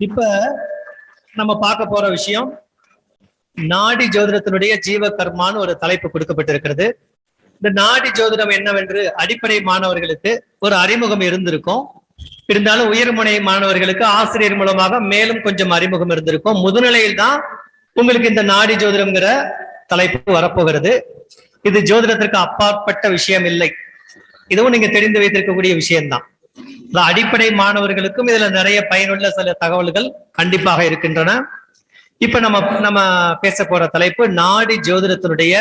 இப்ப நம்ம பார்க்க போற விஷயம் நாடி ஜோதிடத்தினுடைய ஜீவ கர்மான்னு ஒரு தலைப்பு கொடுக்கப்பட்டிருக்கிறது. இந்த நாடி ஜோதிடம் என்னவென்று அடிப்படை மாணவர்களுக்கு ஒரு அறிமுகம் இருந்திருக்கும். இருந்தாலும் உயர்முனை மாணவர்களுக்கு ஆசிரியர் மூலமாக மேலும் கொஞ்சம் அறிமுகம் இருந்திருக்கும். முதுநிலையில் தான் உங்களுக்கு இந்த நாடி ஜோதிடம்ங்கிற தலைப்பு வரப்போகிறது. இது ஜோதிடத்திற்கு அப்பாற்பட்ட விஷயம் இல்லை. இதுவும் நீங்க தெரிந்து வைத்திருக்கக்கூடிய விஷயம்தான். அடிப்படை மாணவர்களுக்கும் இதுல நிறைய பயனுள்ள சில தகவல்கள் கண்டிப்பாக இருக்கின்றன. இப்ப நம்ம பேச போற தலைப்பு நாடி ஜோதிடத்தினுடைய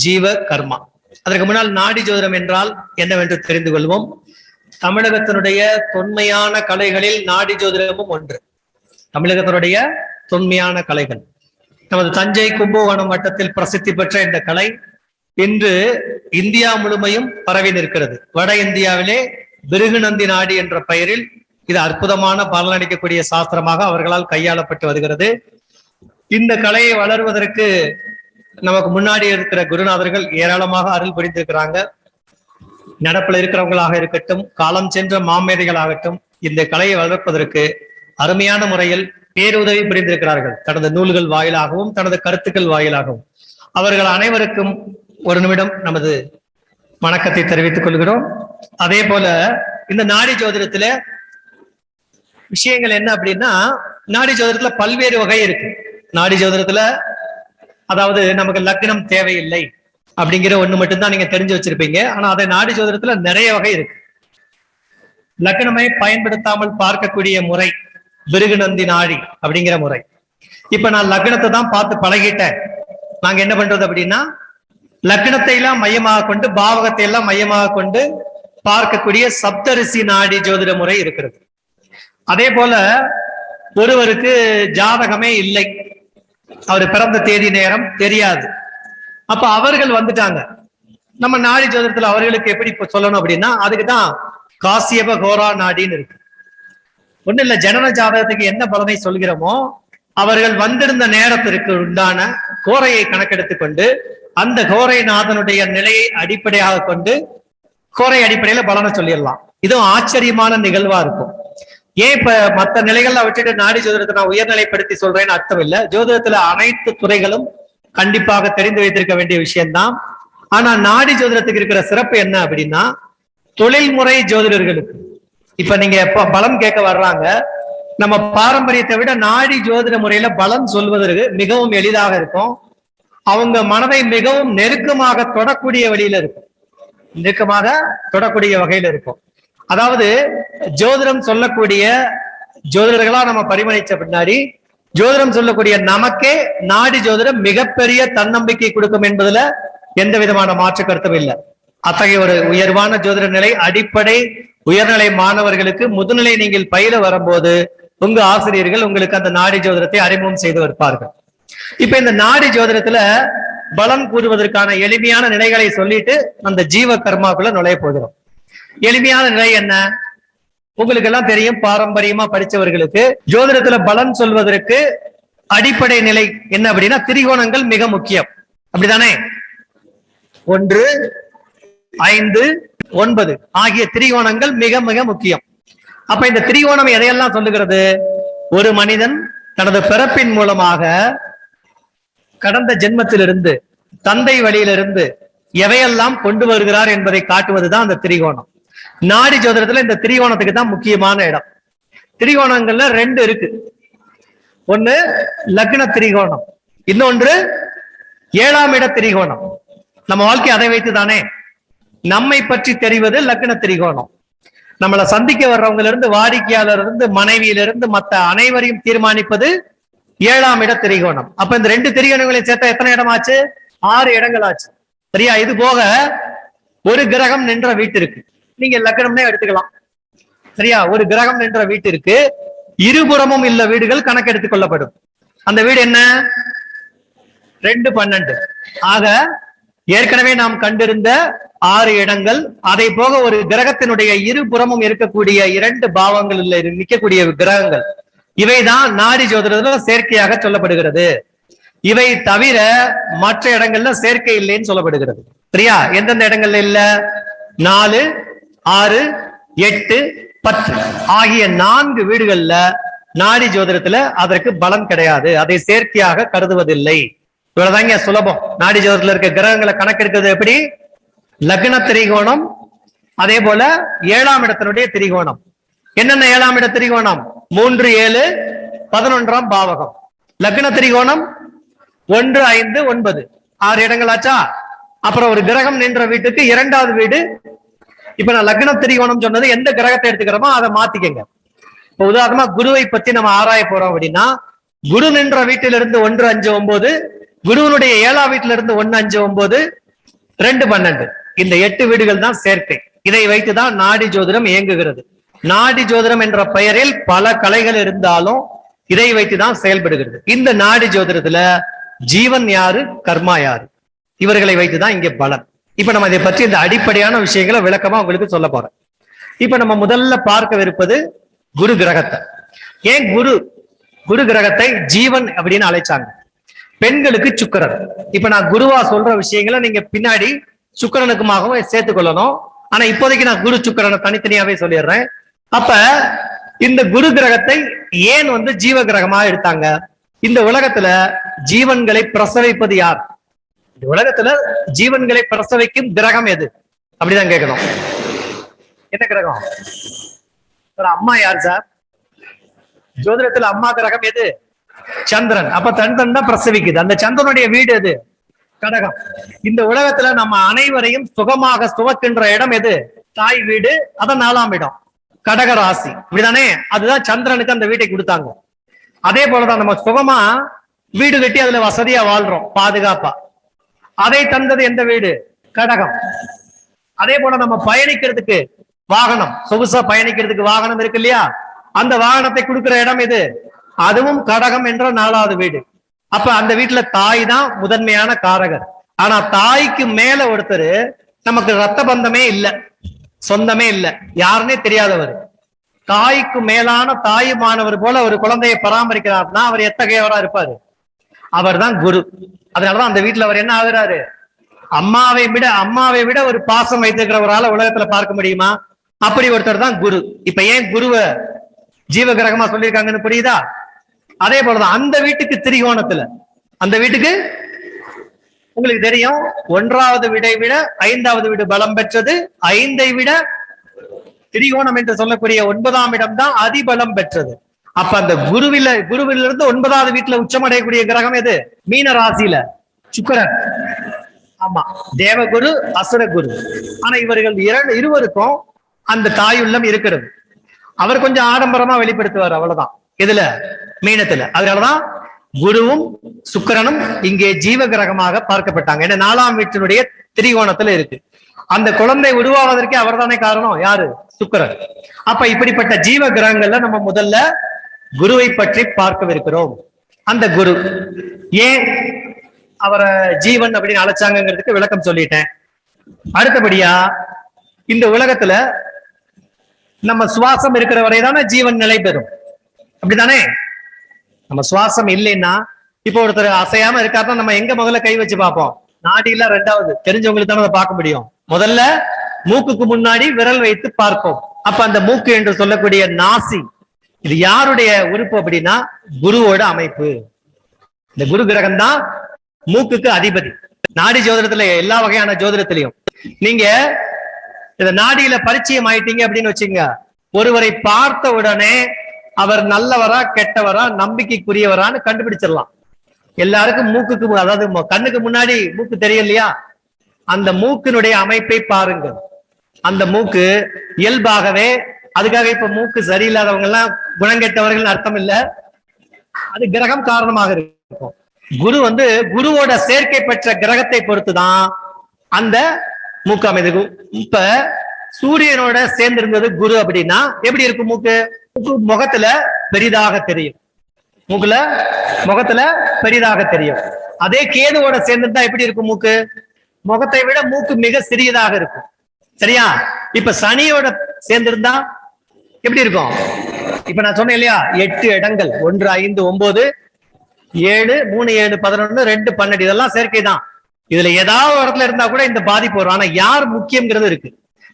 ஜீவ கர்மா. அதற்கு முன்னால் நாடி ஜோதிடம் என்றால் என்னவென்று தெரிந்து கொள்வோம். தமிழகத்தினுடைய தொன்மையான கலைகளில் நாடி ஜோதிடமும் ஒன்று. தமிழகத்தினுடைய தொன்மையான கலைகள் நமது தஞ்சை கும்பகோணம் வட்டத்தில் பிரசித்தி பெற்ற இந்த கலை இன்று இந்தியா முழுமையும் பரவி நிற்கிறது. வட இந்தியாவிலே பிருகுநந்தி நாடி என்ற பெயரில் இது அற்புதமான பலனளிக்கக்கூடிய சாஸ்திரமாக அவர்களால் கையாளப்பட்டு வருகிறது. இந்த கலையை வளர்வதற்கு நமக்கு முன்னாடி இருக்கிற குருநாதர்கள் ஏராளமாக அருள் புரிந்திருக்கிறாங்க. நடப்பில் இருக்கிறவங்களாக இருக்கட்டும், காலம் சென்ற மாமேதைகளாகட்டும், இந்த கலையை வளர்ப்பதற்கு அருமையான முறையில் பேருதவி புரிந்திருக்கிறார்கள். தனது நூல்கள் வாயிலாகவும் தனது கருத்துக்கள் வாயிலாகவும் அவர்கள் அனைவருக்கும் ஒரு நிமிடம் நமது வணக்கத்தை தெரிவித்துக் கொள்கிறோம். அதே போல இந்த நாடி ஜோதிடத்துல விஷயங்கள் என்ன அப்படின்னா, நாடி ஜோதிடத்துல பல்வேறு வகை இருக்கு. நாடி ஜோதிடத்துல அதாவது நமக்கு லக்னம் தேவையில்லை அப்படிங்கிற ஒண்ணு மட்டும்தான் நீங்க தெரிஞ்சு வச்சிருப்பீங்க. ஆனா அதை நாடி ஜோதிடத்துல நிறைய வகை இருக்கு. லக்னமை பயன்படுத்தாமல் பார்க்கக்கூடிய முறை பிருகுநந்தி நாடி அப்படிங்கிற முறை. இப்ப நான் லக்னத்தை தான் பார்த்து பழகிட்டேன். நாங்க என்ன பண்றது அப்படின்னா, லக்னத்தை எல்லாம் மையமாக கொண்டு பாவகத்தை எல்லாம் மையமாக கொண்டு பார்க்கக்கூடிய சப்தரிசி நாடி ஜோதிட முறை இருக்கிறது. அதே போல ஒருவருக்கு ஜாதகமே இல்லை, அவர் பிறந்த தேதி நேரம் தெரியாது. அப்ப அவர்கள் வந்துட்டாங்க. நம்ம நாடி ஜோதிடத்துல அவர்களுக்கு எப்படி சொல்லணும் அப்படின்னா, அதுக்குதான் காசியப கோரா நாடின்னு இருக்கு. ஒண்ணு இல்ல, ஜனன ஜாதகத்துக்கு என்ன பலனை சொல்கிறோமோ அவர்கள் வந்திருந்த நேரத்திற்கு உண்டான கோரையை கணக்கெடுத்துக் கொண்டு அந்த கோரை நாதனுடைய நிலையை அடிப்படையாக கொண்டு கோரை அடிப்படையில பலனை சொல்லிடலாம். இதுவும் ஆச்சரியமான நிகழ்வா இருக்கும். ஏன் இப்ப மற்ற நிலைகள்ல வச்சுட்டு நாடி ஜோதிடத்தை நான் உயர்நிலைப்படுத்தி சொல்றேன்னு அர்த்தம் இல்லை. ஜோதிடத்துல அனைத்து துறைகளும் கண்டிப்பாக தெரிந்து வைத்திருக்க வேண்டிய விஷயம்தான். ஆனா நாடி ஜோதிடத்துக்கு இருக்கிற சிறப்பு என்ன அப்படின்னா, தொழில்முறை ஜோதிடர்களுக்கு இப்ப நீங்க பலம் கேட்க வர்றாங்க, நம்ம பாரம்பரியத்தை விட நாடி ஜோதிட முறையில பலம் சொல்வதற்கு மிகவும் எளிதாக இருக்கும். அவங்க மனதை மிகவும் நெருக்கமாக தொடக்கூடிய வழியில இருக்கும், நெருக்கமாக தொடக்கூடிய வகையில இருக்கும். அதாவது ஜோதிடம் சொல்லக்கூடிய ஜோதிடர்களா நம்ம பரிமளிச்ச பின்னாடி ஜோதிடம் சொல்லக்கூடிய நமக்கே நாடி ஜோதிடம் மிகப்பெரிய தன்னம்பிக்கை கொடுக்கும் என்பதுல எந்த விதமான மாற்று கருத்தும் இல்லை. அத்தகைய ஒரு உயர்வான ஜோதிட நிலை அடிப்படை உயர்நிலை மாணவர்களுக்கு முதுநிலை நீங்கள் பயில வரும்போது உங்க ஆசிரியர்கள் உங்களுக்கு அந்த நாடி ஜோதிடத்தை அறிமுகம் செய்து வைப்பார்கள். இப்ப இந்த நாடி ஜோதிடத்துல பலம் கூறுவதற்கான எளிமையான நிலைகளை சொல்லிட்டு அந்த ஜீவ கர்மாக்குள்ள நுழைய போகிறோம். எளிமையான நிலை என்ன உங்களுக்கு எல்லாம் தெரியும். பாரம்பரியமா படிச்சவர்களுக்கு ஜோதிடத்துல பலன் சொல்வதற்கு அடிப்படை நிலை என்ன அப்படின்னா, திரிகோணங்கள் மிக முக்கியம். அப்படிதானே? 1, 5, 9 ஆகிய திரிகோணங்கள் மிக மிக முக்கியம். அப்ப இந்த திரிகோணம் எதையெல்லாம் சொல்லுகிறது? ஒரு மனிதன் தனது பிறப்பின் மூலமாக கடந்த ஜென்மத்திலிருந்து தந்தை வழியிலிருந்து எவையெல்லாம் கொண்டு வருகிறார் என்பதை காட்டுவதுதான் அந்த திரிகோணம். நாடி ஜோதிடத்துல இந்த திரிகோணத்துக்கு தான் முக்கியமான இடம். திரிகோணங்கள்ல 2 இருக்கு. ஒண்ணு லக்ன திரிகோணம், இன்னொன்று 7ஆம் இட திரிகோணம். நம்ம வாழ்க்கை அதை வைத்து தானே. நம்மை பற்றி தெரிவது லக்ன திரிகோணம். நம்மளை சந்திக்க வர்றவங்க இருந்து, வாடிக்கையாளர் இருந்து, மனைவியிலிருந்து மற்ற அனைவரையும் தீர்மானிப்பது 7ஆம் இட திரிகோணம். அப்ப இந்த 2 திரிகோணங்களையும் சேர்த்தா எத்தனை இடம் ஆச்சு? 6 இடங்கள் ஆச்சு. சரியா? இது போக ஒரு கிரகம் நின்ற வீட்டிற்கு நீங்க லக்னம்னே எடுத்துக்கலாம். சரியா? ஒரு கிரகம் நின்ற வீட்டிற்கு இருபுறமும் உள்ள வீடுகள் கணக்கெடுத்துக் கொள்ளப்படும். அந்த வீடு என்ன? 2, 12 ஆக ஏற்கனவே நாம் கண்டிருந்த 6 இடங்கள். அதை போக ஒரு கிரகத்தினுடைய இருபுறமும் இருக்கக்கூடிய 2 பாவங்கள் நிற்கக்கூடிய கிரகங்கள். இவைதான் நாடி ஜோதிடத்துல சேர்க்கையாக சொல்லப்படுகிறது. இவை தவிர மற்ற இடங்கள்ல சேர்க்கை இல்லைன்னு சொல்லப்படுகிறது. சரியா? எந்தெந்த இடங்கள்ல இல்ல? 4, 6, 8, 10 ஆகிய 4 வீடுகள்ல நாடி ஜோதிடத்துல அதற்கு பலன் கிடையாது, அதை சேர்க்கையாக கருதுவதில்லை. இவ்வளவுதாங்க சுலபம். நாடி ஜோதிடத்துல இருக்க கிரகங்களை கணக்கெடுக்கிறது எப்படி? லக்ன திரிகோணம், அதே போல 7ஆம் இடத்தினுடைய திரிகோணம். என்னென்ன 7ஆம் இட திரிகோணம்? 3, 7, 11ஆம் பாவகம். லக்ன திரிகோணம் 1, 5, 9, 6 இடங்களாச்சா. அப்புறம் ஒரு கிரகம் நின்ற வீட்டுக்கு 2வது வீடு. இப்ப நான் லக்ன திரிகோணம் சொன்னது எந்த கிரகத்தை எடுத்துக்கிறோமோ அதை மாத்திக்கங்க. இப்ப உதாரணமா குருவை பத்தி நம்ம ஆராய போறோம் அப்படின்னா, குரு நின்ற வீட்டிலிருந்து 1, 5, 9, குருவனுடைய 7ஆம் வீட்டில இருந்து 1, 5, 9, 2, 12, இந்த 8 வீடுகள் தான் சேர்க்கை. இதை வைத்துதான் நாடி ஜோதிடம் இயங்குகிறது. நாடி ஜோதிடம் என்ற பெயரில் பல கலைகள் இருந்தாலும் இதை வைத்துதான் செயல்படுகிறது. இந்த நாடி ஜோதிடத்துல ஜீவன் யாரு, கர்மா யாரு, இவர்களை வைத்துதான் இங்கே பலன். இப்ப நம்ம இதை பற்றி இந்த அடிப்படையான விஷயங்களை விளக்கமா உங்களுக்கு சொல்ல போறேன். இப்ப நம்ம முதல்ல பார்க்கவிருப்பது குரு கிரகத்தை. ஏன் குரு கிரகத்தை ஜீவன் அப்படின்னு அழைச்சாங்க? பெண்களுக்கு சுக்கிரன். இப்ப நான் குருவா சொல்ற விஷயங்களை நீங்க பின்னாடி சுக்கிரனுக்குமாகவும் சேர்த்துக் கொள்ளணும். ஆனா இப்போதைக்கு நான் குரு சுக்கிரனை தனித்தனியாவே சொல்லிடுறேன். அப்ப இந்த குரு கிரகத்தை ஏன் ஜீவ கிரகமா எடுத்தாங்க? இந்த உலகத்துல ஜீவன்களை பிரசவிப்பது யார்? இந்த உலகத்துல ஜீவன்களை பிரசவிக்கும் கிரகம் எது? அப்படிதான் கேட்கணும். என்ன கிரகம்? அம்மா யார் சார்? ஜோதிடத்துல அம்மா கிரகம் எது? சந்திரன். அப்ப சந்திரன் தான் பிரசவிக்குது. அந்த சந்திரனுடைய வீடு எது? கடகம். இந்த உலகத்துல நம்ம அனைவரையும் சுகமாக சுமக்கின்ற இடம் எது? தாய் வீடு. அதான் 4ஆம் இடம், கடக ராசி. இப்படிதானே? அதுதான் சந்திரனுக்கு அந்த வீட்டை கொடுத்தாங்க. அதே போலதான் நம்ம சுகமா வீடு கட்டி அதுல வசதியா வாழ்றோம், பாதுகாப்பா. அதை தந்தது எந்த வீடு? கடகம். அதே போல நம்ம பயணிக்கிறதுக்கு வாகனம், சொகுசா பயணிக்கிறதுக்கு வாகனம் இருக்கு இல்லையா, அந்த வாகனத்தை கொடுக்கிற இடம் எது? அதுவும் கடகம் என்ற 4வது வீடு. அப்ப அந்த வீட்டுல தாய் தான் முதன்மையான காரகர். ஆனா தாய்க்கு மேல ஒருத்தர் நமக்கு ரத்த பந்தமே இல்ல, சொந்தமே இல்ல, யாருன்னே தெரியாதவர். தாய்க்கு மேலான தாயுமானவர் போல ஒரு குழந்தையை பராமரிக்கிறார்னா அவர் எத்தகையவரா இருப்பாரு? அவர் தான் குரு. அதனாலதான் அந்த வீட்டுல அவர் என்ன ஆகுறாரு? அம்மாவை விட ஒரு பாசம் வைத்திருக்கிறவரால உலகத்துல பார்க்க முடியுமா? அப்படி ஒருத்தர் தான் குரு. இப்ப ஏன் குருவை ஜீவ கிரகமா சொல்லியிருக்காங்கன்னு புரியுதா? அதே போலதான் அந்த வீட்டுக்கு திரிகோணத்துல, அந்த வீட்டுக்கு உங்களுக்கு தெரியும் 1வது வீடை விட 5வது வீடு பலம் பெற்றது. 5ஐ விட திரிகோணம் என்று சொல்லக்கூடிய 9ஆம் இடம் தான் அதிபலம் பெற்றது. அப்ப அந்த குருவிலிருந்து 9வது வீட்டுல உச்சமடையக்கூடிய கிரகம் எது? மீன ராசியில சுக்கிரன். ஆமா, தேவகுரு, அசுரகுரு. ஆனா இவர்கள் இருவருக்கும் அந்த தாயுள்ளம் இருக்கிறது. அவர் கொஞ்சம் ஆடம்பரமா வெளிப்படுத்துவார், அவ்வளவுதான். இதுல மீனத்துல. அதனாலதான் குருவும் சுக்கிரனும் இங்கே ஜீவ கிரகமாக பார்க்கப்பட்டாங்க. ஏன்னா 4ஆம் வீட்டினுடைய திரிகோணத்துல இருக்கு. அந்த குழந்தை உருவாவதற்கே அவர் தானே காரணம். யாரு? சுக்கிரன். அப்ப இப்படிப்பட்ட ஜீவ கிரகங்கள்ல நம்ம முதல்ல குருவை பற்றி பார்க்கவிருக்கிறோம். அந்த குரு ஏன் அவரை ஜீவன் அப்படின்னு அழைச்சாங்கிறதுக்கு விளக்கம் சொல்லிட்டேன். அடுத்தபடியா இந்த உலகத்துல நம்ம சுவாசம் இருக்கிற வரைதானே ஜீவன் நிலை பெறும், அப்படித்தானே? நம்ம சுவாசம் இல்லைன்னா, இப்போ ஒருத்தர் அசையாம இருக்காருன்னா நம்ம எங்க முதல்ல கை வச்சு பார்ப்போம்? நாடியில 2வது தெரிஞ்சவங்களுக்கு தானே அதை பார்க்க முடியும். முதல்ல மூக்குக்கு முன்னாடி விரல் வைத்து பார்ப்போம். அப்ப அந்த மூக்கு என்று சொல்லக்கூடிய நாசி, இது யாருடைய உறுப்பு அப்படின்னா குருவோட அமைப்பு. இந்த குரு கிரகம் தான் மூக்குக்கு அதிபதி. நாடி ஜோதிடத்துல, எல்லா வகையான ஜோதிடத்திலையும் நீங்க இந்த நாடியில பரிச்சயம் ஆயிட்டீங்க அப்படின்னு வச்சுங்க, ஒருவரை பார்த்த உடனே அவர் நல்லவரா கெட்டவரா நம்பிக்கைக்குரியவரான்னு கண்டுபிடிச்சிடலாம். எல்லாருக்கும் மூக்குக்கு, அதாவது கண்ணுக்கு முன்னாடி மூக்கு தெரியலையா, அந்த மூக்கினுடைய அமைப்பை பாருங்க. அந்த மூக்கு இயல்பாகவே, அதுக்காக இப்ப மூக்கு சரியில்லாதவங்க எல்லாம் குணங்கெட்டவர்கள் அர்த்தம் இல்ல, அது கிரகம் காரணமாக இருக்கும். குரு குருவோட சேர்க்கை பெற்ற கிரகத்தை பொறுத்துதான் அந்த மூக்கு அமைது. இப்ப சூரியனோட சேர்ந்திருந்தது குரு அப்படின்னா எப்படி இருக்கும்? மூக்கு முகத்துல பெரிதாக தெரியும், முகத்துல பெரிதாக தெரியும். அதே கேதுவோட சேர்ந்திருந்தா எப்படி இருக்கும்? மூக்கு முகத்தை விட மூக்கு மிக சிறியதாக இருக்கும். சரியா? இப்ப சனியோட சேர்ந்திருந்தா எப்படி இருக்கும்? இப்ப நான் சொன்னேன் இல்லையா, 8 இடங்கள், 1, 5, 9, 7, 3, 7, 11, 2, 12, இதெல்லாம் சேர்க்கை தான். இதுல ஏதாவது இடத்துல இருந்தா கூட இந்த பாதிப்பு வரும். ஆனா யார் முக்கியங்கிறது இருக்கு.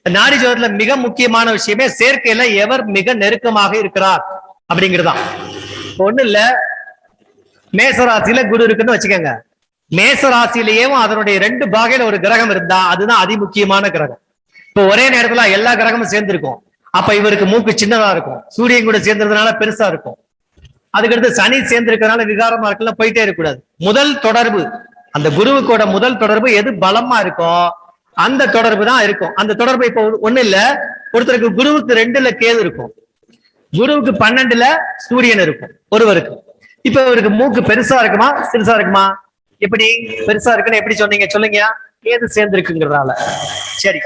நாடி ஜோதிடத்துல மிக முக்கியமான விஷயமே சேர்க்கையில எவர் மிக நெருக்கமாக இருக்கிறார் அப்படிங்கிறதுதான். ஒண்ணு இல்ல, மேசராசியில குரு இருக்குன்னு வச்சுக்கோங்க. மேசராசியிலேயும் அதனுடைய 2 பாகையில ஒரு கிரகம் இருந்தா அதுதான் அதிமுக்கியமான கிரகம். இப்போ ஒரே நேரத்துல எல்லா கிரகமும் சேர்ந்திருக்கும். அப்ப இவருக்கு மூக்கு சின்னதா இருக்கும், சூரியன் கூட சேர்ந்ததுனால பெருசா இருக்கும். அதுக்கடுத்து சனி சேர்ந்திருக்கிறதுனால விகாரமா இருக்குல்ல, போயிட்டே இருக்கக்கூடாது. முதல் தொடர்பு, அந்த குருவுக்கோட முதல் தொடர்பு எது பலமா இருக்கோ அந்த தொடர்பு தான் இருக்கும். அந்த தொடர்பு இப்போ ஒண்ணு இல்ல, ஒருத்தருக்கு குருவுக்கு 2ல கேது இருக்கும், குருவுக்கு 12ல சூரியன் இருக்கும் ஒருவருக்கு. இப்ப இவருக்கு மூக்கு பெருசா இருக்குமா சிறுசா இருக்குமா? எப்படி பெருசா இருக்குன்னு எப்படி சொன்னீங்க? சொல்லுங்க. கேது சேர்ந்திருக்குங்கிறதால. சரி,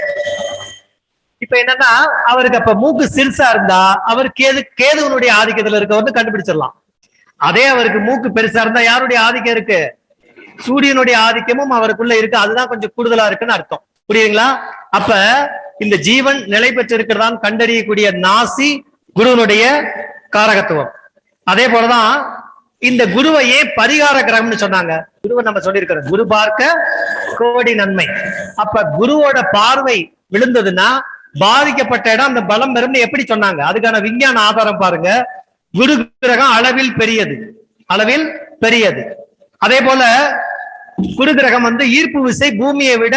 இப்ப என்னன்னா அவருக்கு அப்ப மூக்கு சிறுசா இருந்தா அவர் கேதுவனுடைய ஆதிக்கத்துல இருக்கவன்னு கண்டுபிடிச்சிடலாம். அதே அவருக்கு மூக்கு பெருசா இருந்தா யாருடைய ஆதிக்கம் இருக்கு? சூரியனுடைய ஆதிக்கமும் அவருக்குள்ள இருக்கு. அதுதான் கொஞ்சம் கூடுதலா இருக்குன்னு அர்த்தம். புரியுதுங்களா? அப்ப இந்த ஜீவன் நிலை பெற்று இருக்கிறதான் கண்டறியக்கூடிய நாசி குருவனுடைய காரகத்துவம். அதே போலதான் இந்த குருவையே பரிகார கிரகம்னு சொன்னாங்க. குருவை நம்ம சொல்லியிருக்கிறோம், குரு பார்க்க கோடி நன்மை. அப்ப குருவோட பார்வை விழுந்ததுன்னா பாதிக்கப்பட்ட இடம் அந்த பலம் பெறும்னு எப்படி சொன்னாங்க? அதுக்கான விஞ்ஞான ஆதாரம் பாருங்க. குரு கிரகம் அளவில் பெரியது, அளவில் பெரியது. அதே போல குரு கிரகம் ஈர்ப்பு விசை பூமியை விட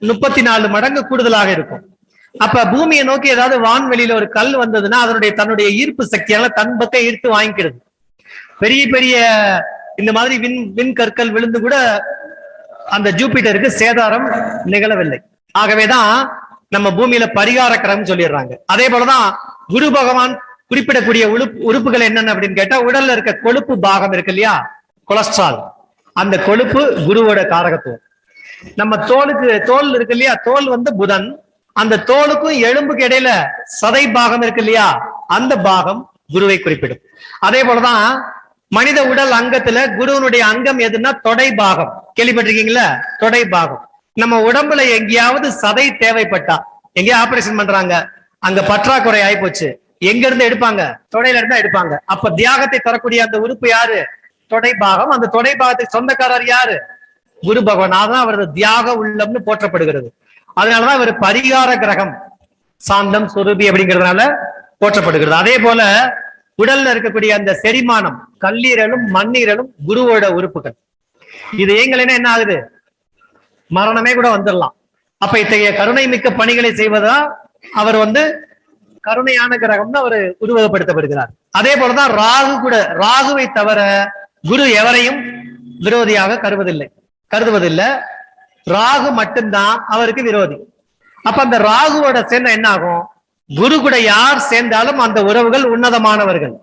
34 மடங்கு கூடுதலாக இருக்கும். அப்ப பூமியை நோக்கி ஏதாவது வான்வெளியில ஒரு கல் வந்ததுன்னா அதனுடைய தன்னுடைய ஈர்ப்பு சக்தியால தன் பக்கம் ஈர்த்து வாங்கிக்கிறது. பெரிய பெரிய இந்த மாதிரி விண் கற்கள் விழுந்து கூட அந்த ஜூபிட்டருக்கு சேதாரம் நிகழவில்லை. ஆகவேதான் நம்ம பூமியில பரிகார கிரகம் சொல்லிடுறாங்க. அதே போலதான் குரு பகவான் குறிப்பிடக்கூடிய உறுப்புகள் என்னென்ன அப்படின்னு கேட்டா, உடல்ல இருக்க கொழுப்பு பாகம் இருக்கு இல்லையா, கொலஸ்ட்ரால், அந்த கொழுப்பு குருவோட காரகத்துவம். நம்ம தோல் இருக்கு இல்லையா, தோல் புதன், அந்த தோலுக்கும் எலும்புக்கு இடையில சதை பாகம் இருக்கு இல்லையா, அந்த பாகம் குருவை குறிப்பிடும். அதே போலதான் மனித உடல் அங்கத்துல குருவனுடைய அங்கம் எதுன்னா தொடை பாகம். கேள்விப்பட்டிருக்கீங்களா? தொடை பாகம். நம்ம உடம்புல எங்கேயாவது சதை தேவைப்பட்டா, எங்கேயா ஆபரேஷன் பண்றாங்க, அங்க பற்றாக்குறை ஆயிப்போச்சு, எங்க இருந்து எடுப்பாங்க? தொடையில இருந்தா எடுப்பாங்க. அப்ப தியாகத்தை தரக்கூடிய அந்த உறுப்பு யாரு? தொடை பாகம். அந்த தொடை பாகத்துக்கு சொந்தக்காரர் யாரு? குரு பகவான். அதான் அவரது தியாக உள்ளம்னு போற்றப்படுகிறது. அதனாலதான் இவர் பரிகார கிரகம், சாந்தம் சுரூபி அப்படிங்கிறதுனால போற்றப்படுகிறது. அதே போல உடல்ல இருக்கக்கூடிய அந்த செரிமானம், கல்லீரலும் மண்ணீரலும் குருவோட உறுப்புகள். இது ஏங்கலைன்னா என்ன ஆகுது? மரணமே கூட வந்துடலாம். அப்ப இத்தகைய கருணை மிக்க பணிகளை செய்வதா அவர் கருணையான கிரகம்னு அவர் உருவகப்படுத்தப்படுகிறார். அதே போலதான் ராகு கூட. ராகுவை தவிர குரு எவரையும் விரோதியாக கருதுவதில்லை. ராகு மட்டும்தான் அவருக்கு விரோதி. அப்ப அந்த ராகுவோட சேர்ந்த என்ன ஆகும்? குரு கூட யார் சேர்ந்தாலும் அந்த உறவுகள் உன்னதமானவர்கள்.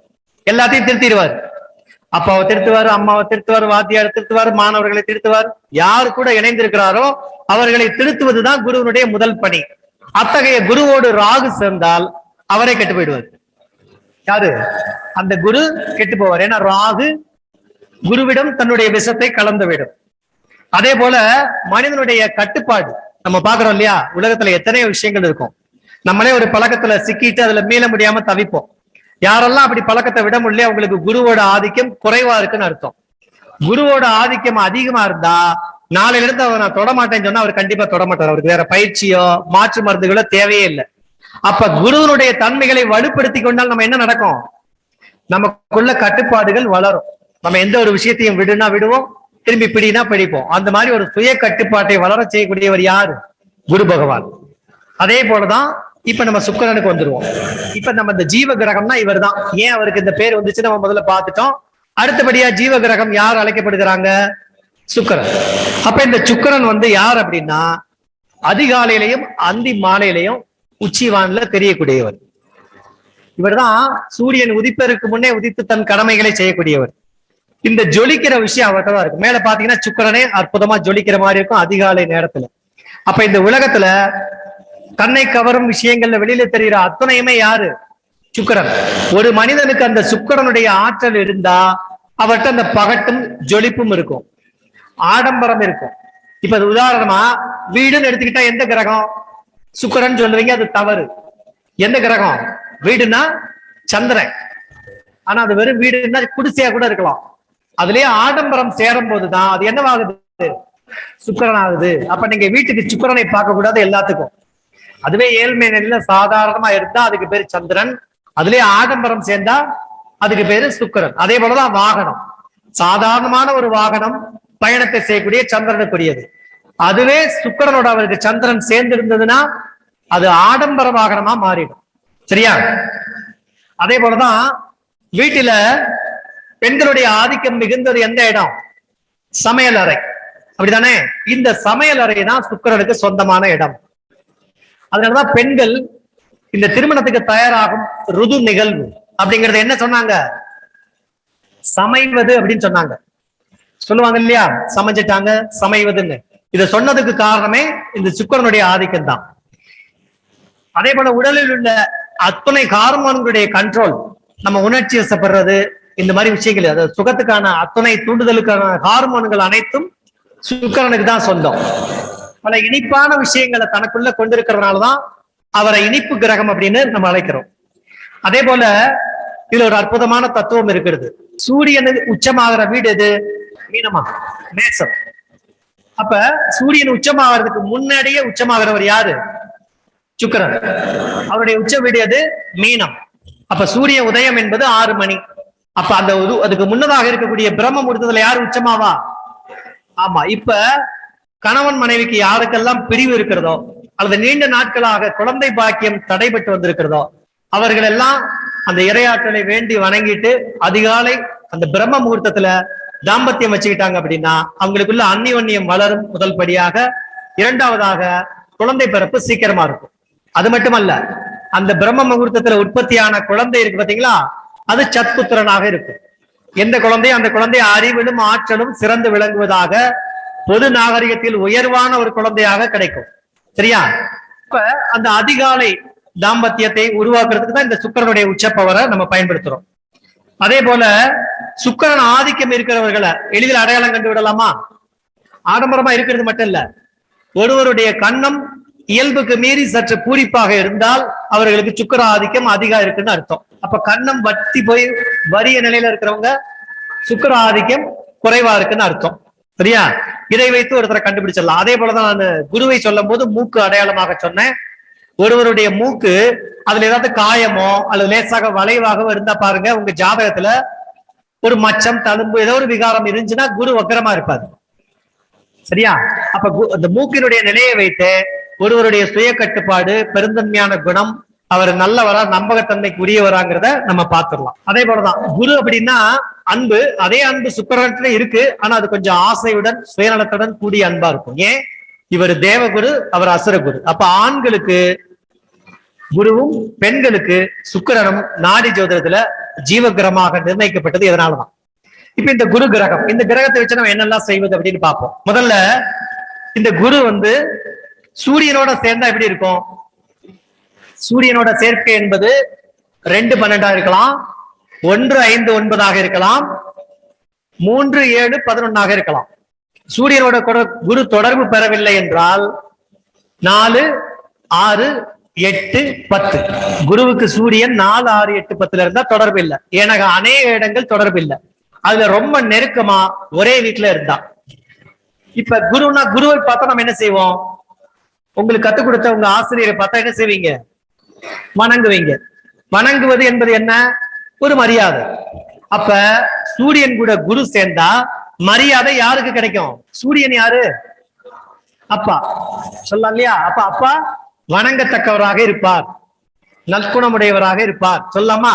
எல்லாத்தையும் திருத்திடுவார். அப்பாவை திருத்துவார், அம்மாவை திருத்துவார், வாத்தியார் திருத்துவார், மாணவர்களை திருத்துவார். யார் கூட இணைந்திருக்கிறாரோ அவர்களை திருத்துவதுதான் குருவனுடைய முதல் பணி. அத்தகைய குருவோடு ராகு சேர்ந்தால் அவரை கெட்டு போயிடுவார். யாரு? அந்த குரு கெட்டு போவார். ஏன்னா ராகு குருவிடம் தன்னுடைய விஷத்தை கலந்து விடும். அதே போல மனிதனுடைய கட்டுப்பாடு நம்ம பாக்குறோம் இல்லையா, உலகத்துல எத்தனையோ விஷயங்கள் இருக்கும். நம்மளே ஒரு பழக்கத்துல சிக்கிட்டு அதுல மீள முடியாம தவிப்போம். யாரெல்லாம் அப்படி பழக்கத்தை விட முடியல, அவங்களுக்கு குருவோட ஆதிக்கம் குறைவா இருக்குன்னு அர்த்தம். குருவோட ஆதிக்கம் அதிகமா இருந்தா நாளையில இருந்து அவர் நான் தொடமாட்டேன்னு சொன்னா அவர் கண்டிப்பா தொடமாட்டார். அவருக்கு வேற பயிற்சியோ மாற்று மருந்துகளோ தேவையே இல்லை. அப்ப குருவனுடைய தன்மைகளை வலுப்படுத்தி கொண்டால் நம்ம என்ன நடக்கும்? நமக்குள்ள கட்டுப்பாடுகள் வளரும். நம்ம எந்த ஒரு விஷயத்தையும் விடுனா விடுவோம், திரும்பி பிடினா பிடிப்போம். அந்த மாதிரி ஒரு சுய கட்டுப்பாட்டை வளர செய்யக்கூடியவர் யாரு? குரு பகவான். அதே போலதான் இப்ப நம்ம சுக்கிரனுக்கு வந்துருவோம். இப்ப நம்ம இந்த ஜீவ கிரகம்னா இவர் தான். ஏன் அவருக்கு இந்த பேர் வந்துச்சு நம்ம முதல்ல பார்த்துட்டோம். அடுத்தபடியா ஜீவ கிரகம் யார் அழைக்கப்படுகிறாங்க? சுக்கிரன். அப்ப இந்த சுக்கிரன் யார் அப்படின்னா அதிகாலையிலையும் அந்தி மாலையிலையும் உச்சிவான்ல தெரியக்கூடியவர். இவர் தான் சூரியன் உதிப்பதற்கு முன்னே உதித்து தன் கடமைகளை செய்யக்கூடியவர். இந்த ஜொலிக்கிற விஷயம் அவர்கிட்ட தான் இருக்கு. மேல பாத்தீங்கன்னா சுக்கிரனே அற்புதமா ஜொலிக்கிற மாதிரி இருக்கும் அதிகாலை நேரத்துல. அப்ப இந்த உலகத்துல தன்னை கவரும் விஷயங்கள்ல வெளியில தெரிகிற அத்தனையுமே யாரு? சுக்கிரன். ஒரு மனிதனுக்கு அந்த சுக்கிரனுடைய ஆற்றல் இருந்தா அவர்கிட்ட அந்த பகட்டும் ஜொலிப்பும் இருக்கும், ஆடம்பரம் இருக்கும். இப்ப அது உதாரணமா வீடுன்னு எடுத்துக்கிட்டா எந்த கிரகம்? சுக்கிரன் சொல்லுவீங்க, அது தவறு. எந்த கிரகம்? வீடுனா சந்திரன். ஆனா அது வெறும் வீடுன்னா குடிசையா கூட இருக்கலாம். அதுலயே ஆடம்பரம் சேரும் போதுதான் அது என்னவாகுது? சுக்கிரன் ஆகுது. அப்ப நீங்க வீட்டுக்கு சுக்கிரனை பார்க்க கூடாது எல்லாத்துக்கும். அதுவே ஏழ்மை நிலையில சாதாரணமா இருந்தா அதுக்கு பேர் சந்திரன். அதுலயே ஆடம்பரம் சேர்ந்தா அதுக்கு பேரு சுக்கிரன். அதே போலதான் வாகனம், சாதாரணமான ஒரு வாகனம் பயணத்தை செய்யக்கூடிய சந்திரனுக்குரியது. அதுவே சுக்கிரனோட அவருக்கு சந்திரன் சேர்ந்து இருந்ததுன்னா அது ஆடம்பர வாகனமா மாறிடும். சரியா? அதே போலதான் வீட்டுல பெண்களுடைய ஆதிக்கம் மிகுந்தது எந்த இடம்? சமையல் அறை. அப்படித்தானே? இந்த சமையல் அறை தான் சுக்கிரனுக்கு சொந்தமான இடம். அதனாலதான் பெண்கள் இந்த திருமணத்துக்கு தயாராகும் ருது நிகழ்வு அப்படிங்கறது என்ன சொன்னாங்க? சமைவது அப்படின்னு சொன்னாங்க. சொல்லுவாங்க இல்லையா, சமைச்சிட்டாங்க சமைவதுன்னு. இத சொன்னதுக்கு காரணமே இந்த சுக்கிரனுடைய ஆதிக்கம் தான். அதே போல உடலில் உள்ள அத்தனை ஹார்மோன்களுடைய கண்ட்ரோல், நம்ம உணர்ச்சி வசப்படுறது, இந்த மாதிரி விஷயங்கள், அதாவது சுகத்துக்கான அத்தனை தூண்டுதலுக்கான ஹார்மோன்கள் அனைத்தும் சுக்கிரனுக்கு தான் சொந்தம். பல இனிப்பான விஷயங்களை தனக்குள்ள கொண்டிருக்கிறதுனாலதான் அவரை இனிப்பு கிரகம் அப்படின்னு நம்ம அழைக்கிறோம். அதே போல இதுல ஒரு அற்புதமான தத்துவம் இருக்கிறது. சூரியனுக்கு உச்சமாகிற வீடு எது? மீனமா? மேசம். அப்ப சூரியன் உச்சமாகிறதுக்கு முன்னாடியே உச்சமாகிறவர் யாரு? சுக்கிரன். அவருடைய உச்ச வீடு எது? மீனம். அப்ப சூரிய உதயம் என்பது 6 மணி. அப்ப அந்த அதுக்கு முன்னதாக இருக்கக்கூடிய பிரம்ம முகூர்த்தத்துல யாரு உச்சமாவா? ஆமா. இப்ப கணவன் மனைவிக்கு யாருக்கெல்லாம் பிரிவு இருக்கிறதோ அல்லது நீண்ட நாட்களாக குழந்தை பாக்கியம் தடைபட்டு வந்திருக்கிறதோ அவர்கள் எல்லாம் அந்த இறையாற்றலை வேண்டி வணங்கிட்டு அதிகாலை அந்த பிரம்ம முகூர்த்தத்துல தாம்பத்தியம் வச்சுக்கிட்டாங்க அப்படின்னா அவங்களுக்குள்ள அந்நியோன்யம் வளரும் முதல் படியாக. இரண்டாவதாக குழந்தை பிறப்பு சீக்கிரமா இருக்கும். அது மட்டுமல்ல, அந்த பிரம்ம முகூர்த்தத்துல உற்பத்தியான குழந்தை இருக்கு பாத்தீங்களா, அது சத்புத்திரனாக இருக்கும். எந்த குழந்தையும் அந்த குழந்தை அறிவிலும் ஆற்றலும் சிறந்து விளங்குவதாக, பொது நாகரிகத்தில் உயர்வான ஒரு குழந்தையாக கிடைக்கும். சரியா? இப்ப அந்த அதிகாலை தாம்பத்தியத்தை உருவாக்குறதுக்கு தான் இந்த சுக்கிரனுடைய உச்சப்பவரை நம்ம பயன்படுத்துறோம். அதே போல சுக்கிரன் ஆதிக்கம் இருக்கிறவர்களை எளிதில் அடையாளம் கண்டு விடலாமா? ஆடம்பரமா இருக்கிறது மட்டும் இல்ல, ஒருவருடைய கண்ணம் இயல்புக்கு மீறி சற்று பூரிப்பாக இருந்தால் அவர்களுக்கு சுக்கிர ஆதிக்கம் அதிகம் இருக்குன்னு அர்த்தம். அப்ப கண்ணம் வத்தி போய் வறிய நிலையில இருக்கிறவங்க சுக்கிர ஆதிக்கம் குறைவா இருக்குன்னு அர்த்தம். சரியா? இதை வைத்து ஒருத்தரை கண்டுபிடிச்சிடலாம். அதே போலதான் நான் குருவை சொல்லும் போது மூக்கு அடையாளமாக சொன்னேன். ஒருவருடைய மூக்கு அதுல ஏதாவது காயமோ அல்லது லேசாக வளைவாகவோ இருந்தா பாருங்க, உங்க ஜாதகத்துல ஒரு மச்சம் தழும்பு ஏதோ ஒரு விகாரம் இருந்துச்சுன்னா குரு வக்கரமா இருப்பாரு. சரியா? அப்ப அந்த மூக்கினுடைய நிலையை வைத்து ஒருவருடைய சுய கட்டுப்பாடு, பெருந்தன்மையான குணம், அவர் நல்லவரா நம்பகத்தன்மைக்கு உரியவராங்கிறத நம்ம பார்த்துடலாம். அதே போலதான் குரு அப்படின்னா அன்பு. அதே அன்பு சுக்கிரன்ல இருக்கு, ஆனா அது கொஞ்சம் ஆசையுடன் சுயநலத்துடன் கூடிய அன்பா இருக்கும். ஏன்? இவர் தேவகுரு, அவர் அசுரகுரு. அப்ப ஆண்களுக்கு குருவும் பெண்களுக்கு சுக்கிரனும் நாடி ஜோதிடத்துல ஜீவகிரகமாக நிர்ணயிக்கப்பட்டது எதனாலதான். இப்ப இந்த குரு கிரகம், இந்த கிரகத்தை வச்சு நம்ம என்னெல்லாம் செய்வது அப்படின்னு பார்ப்போம். முதல்ல இந்த குரு சூரியனோட சேர்ந்தா எப்படி இருக்கும்? சூரியனோட சேர்க்கை என்பது 2, 12 இருக்கலாம், 1, 5, 9 இருக்கலாம், 3, 7, 11 இருக்கலாம். சூரியனோட குரு தொடர்பு பெறவில்லை என்றால் 4, 6, 8, 10. குருவுக்கு சூரியன் 4, 6, 8, 10 இருந்தா தொடர்பு இல்லை. எனக்கு அநேக இடங்கள் தொடர்பு இல்லை. அதுல ரொம்ப நெருக்கமா ஒரே வீட்டுல இருந்தா. இப்ப குருவை பார்த்தா நம்ம என்ன செய்வோம்? உங்களுக்கு கத்துக் கொடுத்த உங்க ஆசிரியரை பார்த்தா என்ன செய்வீங்க? வணங்குவீங்க. வணங்குவது என்பது என்ன? ஒரு மரியாதை. அப்ப சூரியன் கூட குரு சேர்ந்தா மரியாதை யாருக்கு கிடைக்கும்? சூரியன் யாரு? அப்பா. சொல்லலாம் இல்லையா? அப்ப அப்பா வணங்கத்தக்கவராக இருப்பார், நற்குணமுடையவராக இருப்பார். சொல்லலாமா?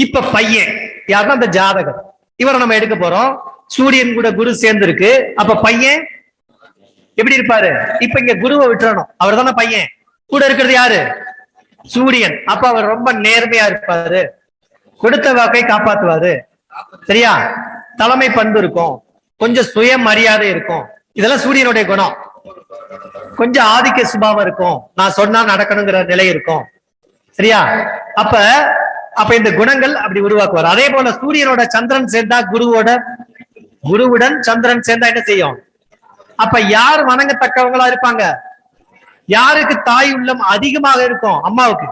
இப்ப பையன் யாருன்னா அந்த ஜாதகம், இவரை நம்ம எடுக்க போறோம். சூரியன் கூட குரு சேர்ந்து இருக்கு. அப்ப பையன் எப்படி இருப்பாரு? இப்ப இங்க குருவை விட்டுறணும், அவர் தானே பையன். கூட இருக்கிறது யாரு? சூரியன். அப்ப அவர் ரொம்ப நேர்மையா இருப்பாரு, கொடுத்த வாக்கை காப்பாத்துவாரு. சரியா? தலைமை பண்பு இருக்கும், கொஞ்சம் சுய மரியாதை இருக்கும். இதெல்லாம் சூரியனுடைய குணம். கொஞ்சம் ஆதிக்க சுபாவம் இருக்கும், நான் சொன்னா நடக்கணுங்கிற நிலை இருக்கும். சரியா? அப்ப இந்த குணங்கள் அப்படி உருவாக்குவார். அதே போல சூரியனோட சந்திரன் சேர்ந்தா குருவுடன் சந்திரன் சேர்ந்தா என்ன செய்யும்? அப்ப யார் வணங்கத்தக்கவங்களா இருப்பாங்க? யாருக்கு தாய் உள்ளம் அதிகமாக இருக்கும்? அம்மாவுக்கு.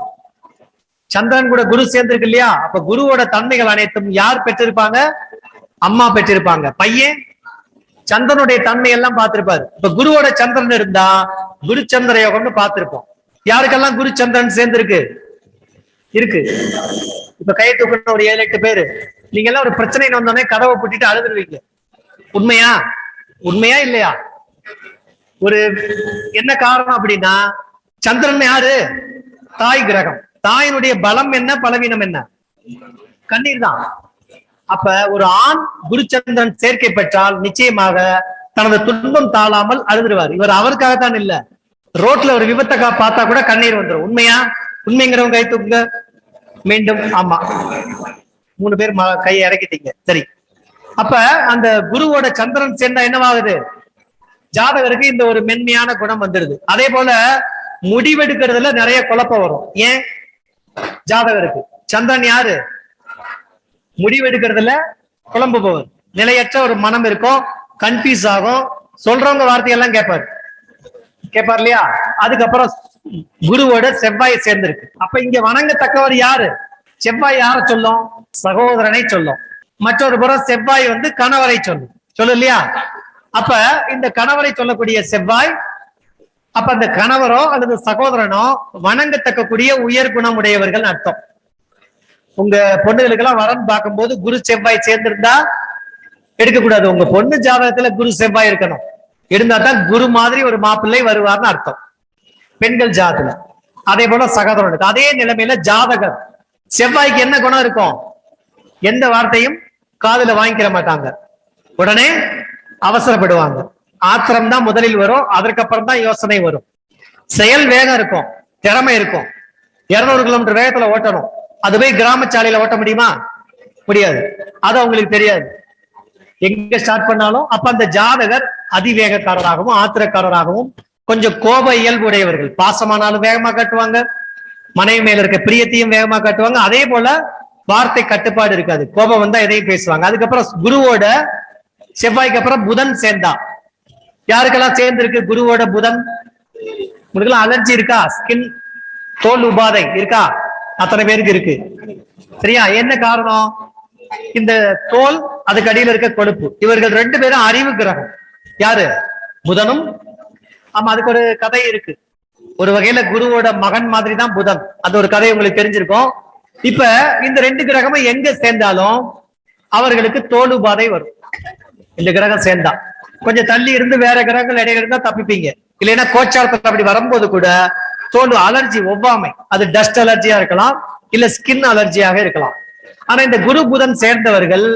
சந்திரன் கூட குரு சேர்ந்திருக்கு இல்லையா? அப்ப குருவோட தன்மைகள் அனைத்தும் யார் பெற்றிருப்பாங்க? அம்மா பெற்றிருப்பாங்க. பையன் சந்திரனுடைய தன்மை எல்லாம் பார்த்திருப்பாரு. இப்ப குருவோட சந்திரன் இருந்தா குரு சந்திர யோகம்னு பார்த்திருப்போம். யாருக்கெல்லாம் குரு சந்திரன் சேர்ந்திருக்கு? இருக்கு. இப்ப கையை தூக்குன ஒரு 7-8 பேரு, நீங்க எல்லாம் ஒரு பிரச்சனை வந்தோடனே கதவை பூட்டிட்டு அழுதுருவீங்க. உண்மையா? உண்மையா இல்லையா? ஒரு என்ன காரணம் அப்படின்னா, சந்திரன் யாரு? தாய் கிரகம். தாயினுடைய பலம் என்ன, பலவீனம் என்ன? கண்ணீர் தான். அப்ப ஒரு ஆண் குருச்சந்திரன் சேர்க்கை பெற்றால் நிச்சயமாக தனது துன்பம் தாழாமல் அழுதுருவார். இவர் அவருக்காகத்தான் இல்ல, ரோட்ல ஒரு விபத்தை பார்த்தா கூட கண்ணீர் வந்துடும். உண்மையா? உண்மைங்கிறவங்க கை தூக்குங்க. மீண்டும் ஆமா, 3 பேர் கையை இறக்கிட்டீங்க. சரி, அப்ப அந்த குருவோட சந்திரன் சேர்ந்தா என்னவாகுது? ஜாதகருக்கு இந்த ஒரு மென்மையான குணம் வந்துடுது. அதே போல முடிவெடுக்கிறதுல நிறைய குழப்பம் வரும். ஏன்? ஜாதகருக்கு சந்திரன் யாரு? முடிவெடுக்கிறதுல குழம்புபவர். நிலையற்ற ஒரு மனம் இருக்கும், கன்ஃபியூஸ் ஆகும், சொல்றவங்க வார்த்தையெல்லாம் கேட்பார் இல்லையா? அதுக்கப்புறம் குருவோட செவ்வாய் சேர்ந்திருக்கு. அப்ப இங்க வணங்கத்தக்கவர் யாரு? செவ்வாய் யார சொல்லும்? சகோதரனை சொல்லும். மற்றொரு புறம் செவ்வாய் கணவரை சொல்லு இல்லையா? அப்ப இந்த கணவரை சொல்லக்கூடிய செவ்வாய், அப்ப அந்த கணவரோ அல்லது சகோதரனோ வணங்கத்தக்கக்கூடிய உயர் குணமுடையவர்கள் அர்த்தம். உங்க பொண்ணுகளுக்கெல்லாம் வரன் பார்க்கும் போது குரு செவ்வாய் சேர்ந்திருந்தா எடுக்கக்கூடாது. உங்க பொண்ணு ஜாதகத்துல குரு செவ்வாய் இருக்கணும். இருந்தா தான் குரு மாதிரி ஒரு மாப்பிள்ளை வருவார்னு அர்த்தம் பெண்கள் ஜாதகத்துல. அதே போல சகோதரனுக்கு அதே நிலைமையில ஜாதகர் செவ்வாய்க்கு என்ன குணம் இருக்கும்? எந்த வார்த்தையும் காதுல வாங்கிக்கிற மாட்டாங்க, உடனே அவசரப்படுவாங்க. ஆத்திரம் தான் முதலில் வரும், அதற்கப்புறம் தான் யோசனை வரும். செயல் வேகம் இருக்கும், திறமை இருக்கும். 200 கிலோமீட்டர் வேகத்துல ஓட்டணும், அது போய் கிராம சாலையில ஓட்ட முடியுமா? முடியாது. அது அவங்களுக்கு தெரியாது எங்க ஸ்டார்ட் பண்ணாலும். அப்ப அந்த ஜாதகர் அதிவேகக்காரராகவும் ஆத்திரக்காரராகவும் கொஞ்சம் கோப இயல்பு உடையவர்கள். பாசமானாலும் வேகமா காட்டுவாங்க, மனைவி மேல இருக்க பிரியத்தையும் வேகமா காட்டுவாங்க. அதே போல வார்த்தை கட்டுப்பாடு இருக்காது, கோபம் வந்தா எதையும் பேசுவாங்க. அதுக்கப்புறம் குருவோட செவ்வாய்க்கு அப்புறம் புதன் சேர்ந்தா, யாருக்கெல்லாம் சேர்ந்திருக்கு குருவோட புதன்? உங்களுக்கெல்லாம் அலர்ஜி இருக்கா? ஸ்கின் தோல் உபாதை இருக்கா? அத்தனை பேருக்கு இருக்கு. சரியா? என்ன காரணம்? இந்த தோல், அதுக்கு அடியில் இருக்க கொழுப்பு. இவர்கள் 2 பேரும் அறிவு கிரகம். யாரு? புதனும். ஆமா, அதுக்கு ஒரு கதை இருக்கு. ஒரு வகையில குருவோட மகன் மாதிரி தான் புதன். அது ஒரு கதை உங்களுக்கு தெரிஞ்சிருக்கும். இப்ப இந்த 2 கிரகமும் எங்க சேர்ந்தாலும் அவர்களுக்கு தோல் உபாதை வரும். இந்த கிரகம் சேர்ந்தா கொஞ்சம் தள்ளி இருந்து வேற கிரகங்கள் இடையில இருந்தா தப்பிப்பீங்க. இல்லைன்னா கோச்சாரத்துல அப்படி வரும்போது கூட தோல் அலர்ஜி, ஒவ்வாமை, அது டஸ்ட் அலர்ஜியா இருக்கலாம், இல்ல ஸ்கின் அலர்ஜியாக இருக்கலாம். ஆனா இந்த குரு புதன் சேர்ந்தவர்கள்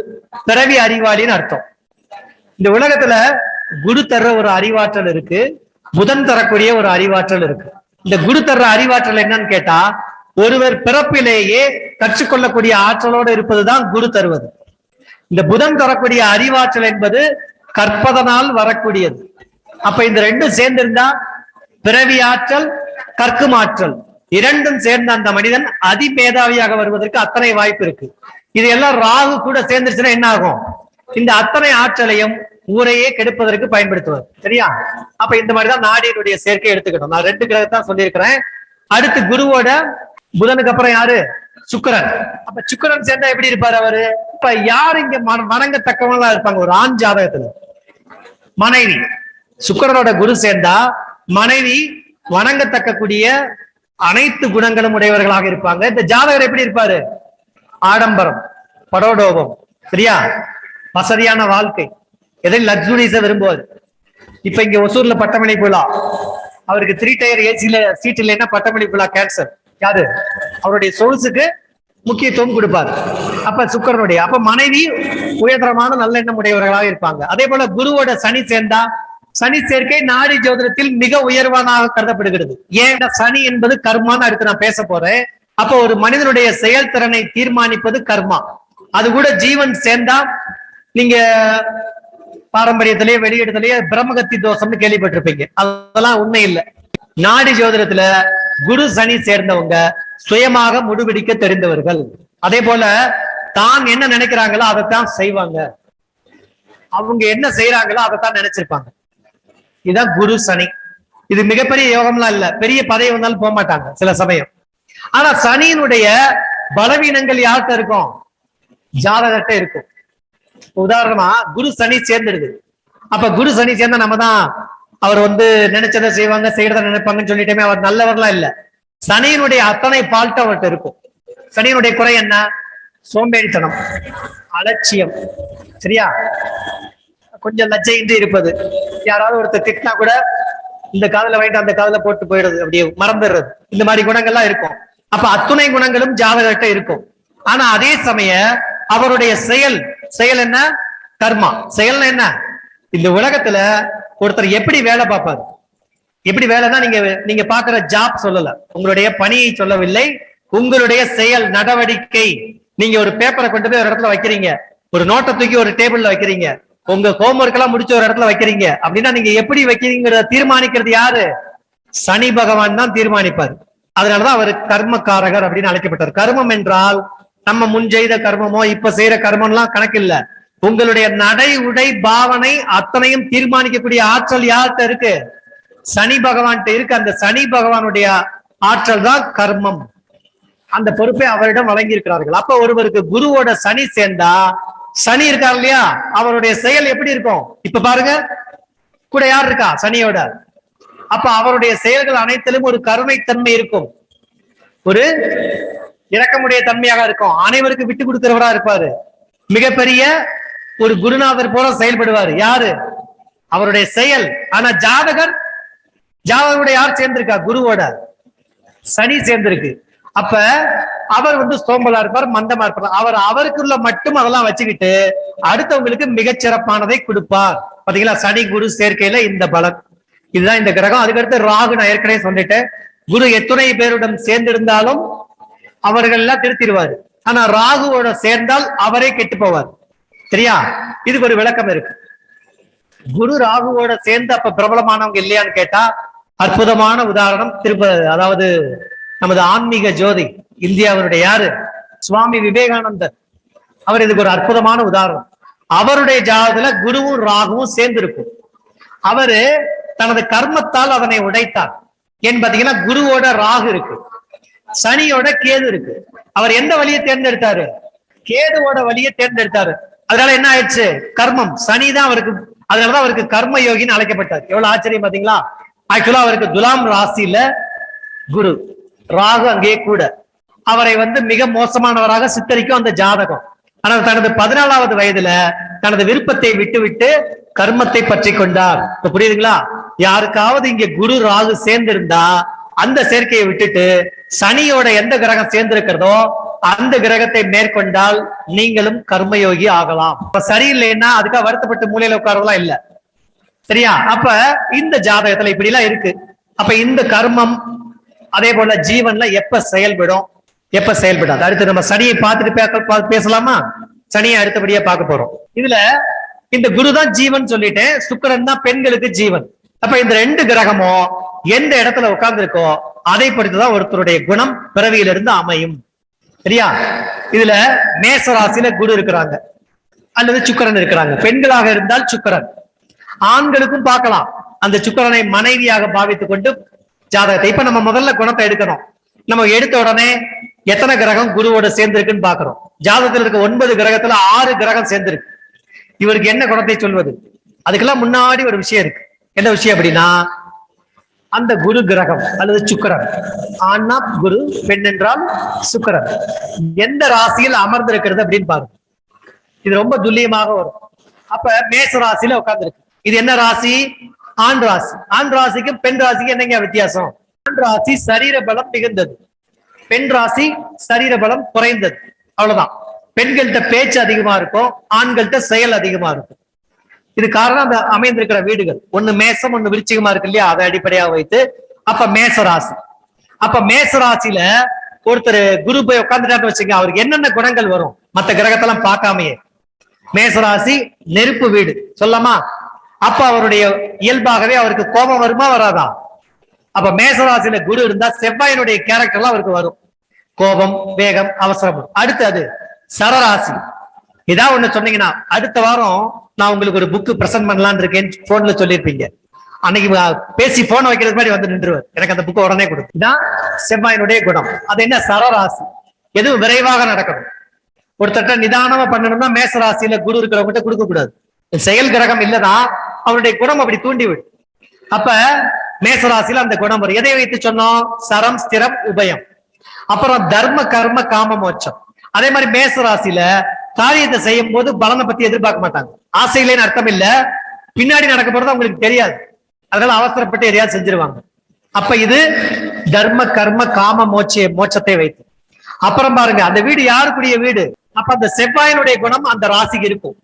பிறவி அறிவாளின்னு அர்த்தம். இந்த உலகத்துல குரு தர்ற ஒரு அறிவாற்றல் இருக்கு, புதன் தரக்கூடிய ஒரு அறிவாற்றல் இருக்கு. இந்த குரு தர்ற அறிவாற்றல் என்னன்னு கேட்டா, ஒருவர் பிறப்பிலேயே கற்றுக்கொள்ளக்கூடிய ஆற்றலோடு இருப்பதுதான் குரு தருவது. இந்த புதன் தரக்கூடிய அறிவாற்றல் என்பது கற்பதனால் வரக்கூடியது. அப்ப இந்த 2 சேர்ந்திருந்தா பிறவி ஆற்றல், கற்கும் ஆற்றல் இரண்டும் சேர்ந்த அந்த மனிதன் அதிமேதாவியாக வருவதற்கு அத்தனை வாய்ப்பு இருக்கு. இது எல்லாம் ராகு கூட சேர்ந்துருச்சுன்னா என்ன ஆகும்? இந்த அத்தனை ஆற்றலையும் ஊரையே கெடுப்பதற்கு பயன்படுத்துவார். சரியா? அப்ப இந்த மாதிரிதான் நாடியினுடைய சேர்க்கை எடுத்துக்கணும். நான் 2 கிரகத்தான் சொல்லியிருக்கிறேன். அடுத்து குருவோட புதனுக்கு அப்புறம் யாரு? சுக்கிரன். அப்ப சுக்கிரன் சேர்ந்தா எப்படி இருப்பாரு அவரு? இப்ப யாரு இங்க வணங்கத்தக்கவங்களா இருப்பாங்க? ஒரு ஆண் ஜாதகத்துல மனைவி. சுக்கிரனோட குரு சேர்ந்தா மனைவி வணங்கத்தக்கக்கூடிய அனைத்து குணங்களும் உடையவர்களாக இருப்பாங்க. இந்த ஜாதகர் எப்படி இருப்பாரு? ஆடம்பரம், படோடோபம், சரியா? வசதியான வாழ்க்கை, எதை லக்ஸுரிஸ விரும்புவார். இப்ப இங்க ஒசூர்ல பட்டமளிப்பு விழா, அவருக்கு 3 டயர் ஏசில சீட் இல்லைன்னா பட்டமளிப்பு விழா கேன்சர். யாரு? அவருடைய சொகுசுக்கு முக்கியத்துவம் கொடுப்பாரு. அப்ப சுக்கிரனுடைய, அப்ப மனைவி உயர்தரமான நல்லெண்ணம் உடையவர்களாக இருப்பாங்க. அதே போல குருவோட சனி சேர்ந்தா, சனி சேர்க்கை நாடி ஜோதிடத்தில் மிக உயர்வானாக கருதப்படுகிறது. ஏன்? சனி என்பது கர்மான்னு அடுத்து நான் பேச போறேன். அப்போ ஒரு மனிதனுடைய செயல்திறனை தீர்மானிப்பது கர்மா. அது கூட ஜீவன் சேர்ந்தா, நீங்க பாரம்பரியத்திலேயே வெளியிடத்திலேயே பிரம்மகத்தி தோஷம்னு கேள்விப்பட்டிருப்பீங்க. அதெல்லாம் உண்மை இல்லை. நாடி ஜோதிடத்துல குரு சனி சேர்ந்தவங்க சுயமாக முடிவெடுக்க தெரிந்தவர்கள். அதே போல தான் என்ன நினைக்கிறாங்களோ அதைத்தான் செய்வாங்க. அவங்க என்ன செய்யறாங்களோ அதைத்தான் நினைச்சிருப்பாங்க. இதுதான் குரு சனி. இது மிகப்பெரிய யோகம்லாம் இல்ல, பெரிய பதவி வந்தாலும் போக மாட்டாங்க சில சமயம். ஆனா சனியினுடைய பலவீனங்கள் யார்கிட்ட இருக்கும்? ஜாதகத்தை இருக்கும். உதாரணமா குரு சனி சேர்ந்துடுது. அப்ப குரு சனி சேர்ந்தா நம்ம தான் அவர் நினைச்சதை செய்வாங்க, செய்யறத நினைப்பாங்கன்னு சொல்லிட்டேமே, அவர் நல்லவர்களா இல்ல. சனியினுடைய அத்தனை பால்ட் அவர்கிட்ட இருக்கும். சனியினுடைய குறை என்ன? சோம்பேறித்தனம், அலட்சியம், சரியா? கொஞ்சம் லஜ்ஜையின்றி இருப்பது. யாராவது ஒருத்தர் திட்டினா கூட இந்த காதுல வாங்கிட்டு அந்த காதுல போட்டு போயிடுறது, அப்படியே மறந்துடுறது. இந்த மாதிரி குணங்கள்லாம் இருக்கும். அப்ப அத்துணை குணங்களும் ஜாதகர்கிட்ட இருக்கும். ஆனா அதே சமய அவருடைய செயல் என்ன? கர்மா. செயல் என்ன? இந்த உலகத்துல ஒருத்தர் எப்படி வேலை பார்ப்பாரு? எப்படி வேலைன்னா, நீங்க பாக்குற ஜாப் சொல்லல, உங்களுடைய பணியை சொல்லவில்லை, உங்களுடைய செயல் நடவடிக்கை. நீங்க ஒரு பேப்பரை கொண்டு போய் ஒரு இடத்துல வைக்கிறீங்க, ஒரு நோட்டை தூக்கி ஒரு டேபிள்ல வைக்கிறீங்க, உங்க ஹோம்ஒர்க் எல்லாம் முடிச்ச ஒரு இடத்துல வைக்கிறீங்க அப்படின்னா, நீங்க எப்படி வைக்கிறீங்கிறத தீர்மானிக்கிறது யாரு? சனி பகவான் தான் தீர்மானிப்பார். அதனாலதான் அவர் கர்மக்காரகர் அப்படின்னு அழைக்கப்பட்டார். கர்மம் என்றால் நம்ம முன் செய்த கர்மமோ இப்ப செய்யற கர்மம்லாம் கணக்கு இல்ல. உங்களுடைய நடை உடை பாவனை அத்தனையும் தீர்மானிக்கக்கூடிய ஆற்றல் யார்கிட்ட இருக்கு? சனி பகவான் இருக்கு. அந்த சனி பகவானுடைய ஆற்றல் தான் கர்மம். அந்த பொறுப்பை அவரிடம் வழங்கி இருக்கிறார்கள். அப்ப ஒருவருக்கு குருவோட சனி சேர்ந்தா, சனி இருக்கார் இல்லையா, அவருடைய செயல் எப்படி இருக்கும்? இப்ப பாருங்க, கூட யார் இருக்கா? சனியோட. அப்ப அவருடைய செயல்கள் அனைத்திலும் ஒரு கருணைத்தன்மை இருக்கும், ஒரு இரக்கமுடைய தன்மையாக இருக்கும், அனைவருக்கும் விட்டு கொடுக்கிறவரா இருப்பாரு, மிகப்பெரிய ஒரு குருநாதர் போல செயல்படுவார். யாரு? அவருடைய செயல். ஆனா ஜாதகருடைய யார் சேர்ந்திருக்கா? குருவோட சனி சேர்ந்திருக்கு. அப்ப அவர் சோம்பலா இருப்பார், மந்தமா இருப்பார். அவருக்குள்ள மட்டும் அதெல்லாம் வச்சுக்கிட்டு அடுத்தவங்களுக்கு மிகச்சிறப்பானதை கொடுப்பார். பாத்தீங்களா? சனி குரு சேர்க்கையில இந்த பலன். இதுதான் இந்த கிரகம். அதுக்கடுத்து ராகு. நான் ஏற்கனவே சொல்லிட்டேன், குரு எத்துணை பேருடன் சேர்ந்திருந்தாலும் அவர்கள் எல்லாம் திருத்திடுவாரு. ஆனா ராகுவோட சேர்ந்தால் அவரே கெட்டு போவார். சரியா? இதுக்கு ஒரு விளக்கம் இருக்கு. குரு ராகுவோட சேர்ந்து அப்ப பிரபலமானவங்க இல்லையான்னு கேட்டா, அற்புதமான உதாரணம் அதாவது நமது ஆன்மீக ஜோதி இந்தியாவுடைய யாரு? சுவாமி விவேகானந்தர். அவர் இதுக்கு ஒரு அற்புதமான உதாரணம். அவருடைய ஜாதகத்துல குருவும் ராகுவும் சேர்ந்து இருக்கும். அவரு தனது கர்மத்தால் அதனை உடைத்தார். ஏன்னு பாத்தீங்கன்னா, குருவோட ராகு இருக்கு, சனியோட கேது இருக்கு. அவர் எந்த வழியை தேர்ந்தெடுத்தாரு? கேதுவோட வழியை தேர்ந்தெடுத்தாரு. அதனால என்ன ஆயிடுச்சு? கர்மம். சனிதான் அவருக்கு, அதனாலதான் அவருக்கு கர்ம யோகின்னு அழைக்கப்பட்டார். எவ்வளவு ஆச்சரியம் பாத்தீங்களா? ஆக்சுவலா அவருக்கு துலாம் ராசியில குரு, ராகு அங்கே கூட. அவரை மிக மோசமானவராக சித்தரிக்கும் அந்த ஜாதகம். ஆனால் தனது 14வது வயதுல தனது விருப்பத்தை விட்டு கர்மத்தை பற்றி கொண்டார். இப்ப புரியுதுங்களா? யாருக்காவது இங்க குரு ராகு சேர்ந்திருந்தா அந்த சேர்க்கையை விட்டுட்டு சனியோட எந்த கிரகம் சேர்ந்திருக்கிறதோ அந்த கிரகத்தை மேற்கொண்டால் நீங்களும் கர்மயோகி ஆகலாம். இப்ப சரியில்லைன்னா அதுக்காக வருத்தப்பட்டு மூலையில உட்காரலாம் இல்ல. சரியா? அப்ப இந்த ஜாதகத்துல இப்படி எல்லாம் இருக்கு. அப்ப இந்த கர்மம் அதே போல ஜீவன்ல எப்ப செயல்படும், எப்ப செயல்படாது? அடுத்து நம்ம சனியை பார்த்துட்டு பேசலாமா? சனியை அடுத்தபடியா பார்க்க போறோம். இதுல இந்த குரு தான் ஜீவன் சொல்லிட்டேன், சுக்கிரன் தான் பெண்களுக்கு ஜீவன். அப்ப இந்த ரெண்டு கிரகமும் எந்த இடத்துல உட்கார்ந்து இருக்கோ அதை பொறுத்துதான் ஒருத்தருடைய குணம் பிறவியிலிருந்து அமையும். சரியா? இதுல மேசராசியில குரு இருக்கிறாங்க அல்லது சுக்கிரன் இருக்கிறாங்க. பெண்களாக இருந்தால் சுக்கிரன். ஆண்களுக்கும் பார்க்கலாம். அந்த சுக்கிரனை மனைவியாக பாவித்துக் கொண்டு ஜாதகத்தை. இப்ப நம்ம முதல்ல குணத்தை எடுக்கணும். நம்ம எடுத்த உடனே எத்தனை கிரகம் குருவோட சேர்ந்திருக்குன்னு பாக்குறோம். ஜாதகத்தில் இருக்க 9 கிரகத்துல 6 கிரகம் சேர்ந்திருக்கு. இவருக்கு என்ன குணத்தை சொல்வது? அதுக்கெல்லாம் முன்னாடி ஒரு விஷயம் இருக்கு. என்ன விஷயம் அப்படின்னா, அந்த குரு கிரகம் அல்லது சுக்கிரன், ஆனா குரு, பெண் என்றால் சுக்கிரன், எந்த ராசியில் அமர்ந்திருக்கிறது அப்படின்னு பாருங்க. இது ரொம்ப துல்லியமாக வரும். அப்ப மேச ராசியில உட்கார்ந்துருக்கு. இது என்ன ராசி? ஆண் ராசி. ஆண் ராசிக்கும் பெண் ராசிக்கும் என்னங்க வித்தியாசம்? ஆண் ராசி சரீர பலம் மிகுந்தது, பெண் ராசி சரீர பலம் குறைந்தது. அவ்வளவுதான். பெண்கள்கிட்ட பேச்சு அதிகமா இருக்கும், ஆண்கள்கிட்ட செயல் அதிகமா இருக்கும். இது காரணம் அந்த அமைந்திருக்கிற வீடுகள். ஒண்ணு மேசம், ஒண்ணு விருச்சிகமா இருக்கு இல்லையா? அதை அடிப்படையாக வைத்து அப்ப மேச ராசி. அப்ப மேச ராசியில ஒருத்தர் குரு போய் உட்கார்ந்துட்டான்னு வச்சுங்க, அவருக்கு என்னென்ன குணங்கள் வரும் மற்ற கிரகத்தெல்லாம் பார்க்காமையே? மேசராசி நெருப்பு வீடு சொல்லாமா? அப்ப அவருடைய இயல்பாகவே அவருக்கு கோபம் வருமா வராதா? அப்ப மேசராசியில குரு இருந்தா செவ்வாயினுடைய கேரக்டர்லாம் அவருக்கு வரும். கோபம், வேகம், அவசரம். அடுத்தது சரராசி. இதான் ஒண்ணு சொன்னீங்கன்னா, அடுத்த வாரம் நான் உங்களுக்கு ஒரு புக்கு பிரசன்ட் பண்ணலான்னு இருக்கேன் போன்ல சொல்லியிருப்பீங்க. அன்னைக்கு பேசி போன வைக்கிறது மாதிரி நின்றுவார். எனக்கு அந்த புக்கு உடனே கொடுக்கும். இதான் செவ்வாயினுடைய குணம். அது என்ன? சரராசி. எதுவும் விரைவாக நடக்கணும். ஒருத்தட்ட நிதானமா பண்ணணும்னா மேசராசியில குரு இருக்கிறவங்கிட்ட கொடுக்க கூடாது. செயல் கிரகம் இல்லதான், அவருடைய குணம் அப்படி தூண்டிவிடும். அப்ப மேசராசியில அந்த குணம் வரும். எதை வைத்து சொன்னோம்? சரம், ஸ்திரம், உபயம். அப்புறம் தர்ம கர்ம காம மோட்சம். அதே மாதிரி மேச ராசியில காரியத்தை செய்யும் போது பலனை பத்தி எதிர்பார்க்க மாட்டாங்க. ஆசையிலேன்னு அர்த்தம் இல்ல, பின்னாடி நடக்க போறது அவங்களுக்கு தெரியாது, அதனால அவசரப்பட்டு எதையாவது செஞ்சிருவாங்க. அப்ப இது தர்ம கர்ம காம மோட்சத்தை வைத்து. அப்புறம் பாருங்க, அந்த வீடு யாருக்குரிய வீடு? அப்ப அந்த செவ்வாயினுடைய குணம் அந்த ராசிக்கு இருக்கும்.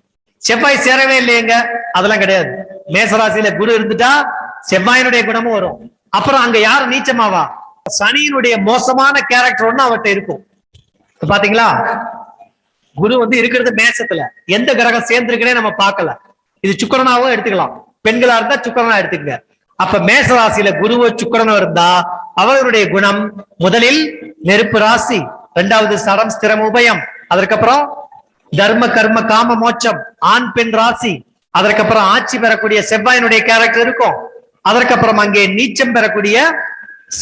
செவ்வாய் சேரவே இல்லையங்க, அதெல்லாம் கிடையாது. மேசராசியில குரு இருந்துட்டா செவ்வாயினுடைய குணமும் வரும். அப்புறம் அங்க யார் நீச்சமாவா? சனியினுடைய மோசமான கேரக்டர் ஒண்ணு அவர்கிட்ட இருக்கும். பாத்தீங்களா, குரு இருக்கிறது மேசத்துல. எந்த கிரகம் சேர்ந்திருக்குன்னே நம்ம பார்க்கல. இது சுக்கிரனாவும் எடுத்துக்கலாம், பெண்களா இருந்தா சுக்கிரனா எடுத்துக்கங்க. அப்ப மேச ராசியில குருவோ சுக்கிரனோ இருந்தா அவர்களுடைய குணம் முதலில் நெருப்பு ராசி, இரண்டாவது சரம் ஸ்திரம் உபயம், அதற்கப்புறம் தர்ம கர்ம காம மோட்சம் ஆண் பெண் ராசி, அதற்கப்புறம் ஆட்சி பெறக்கூடிய செவ்வாயினுடைய கேரக்டர் இருக்கும், அதற்கப்புறம் அங்கே நீச்சம் பெறக்கூடிய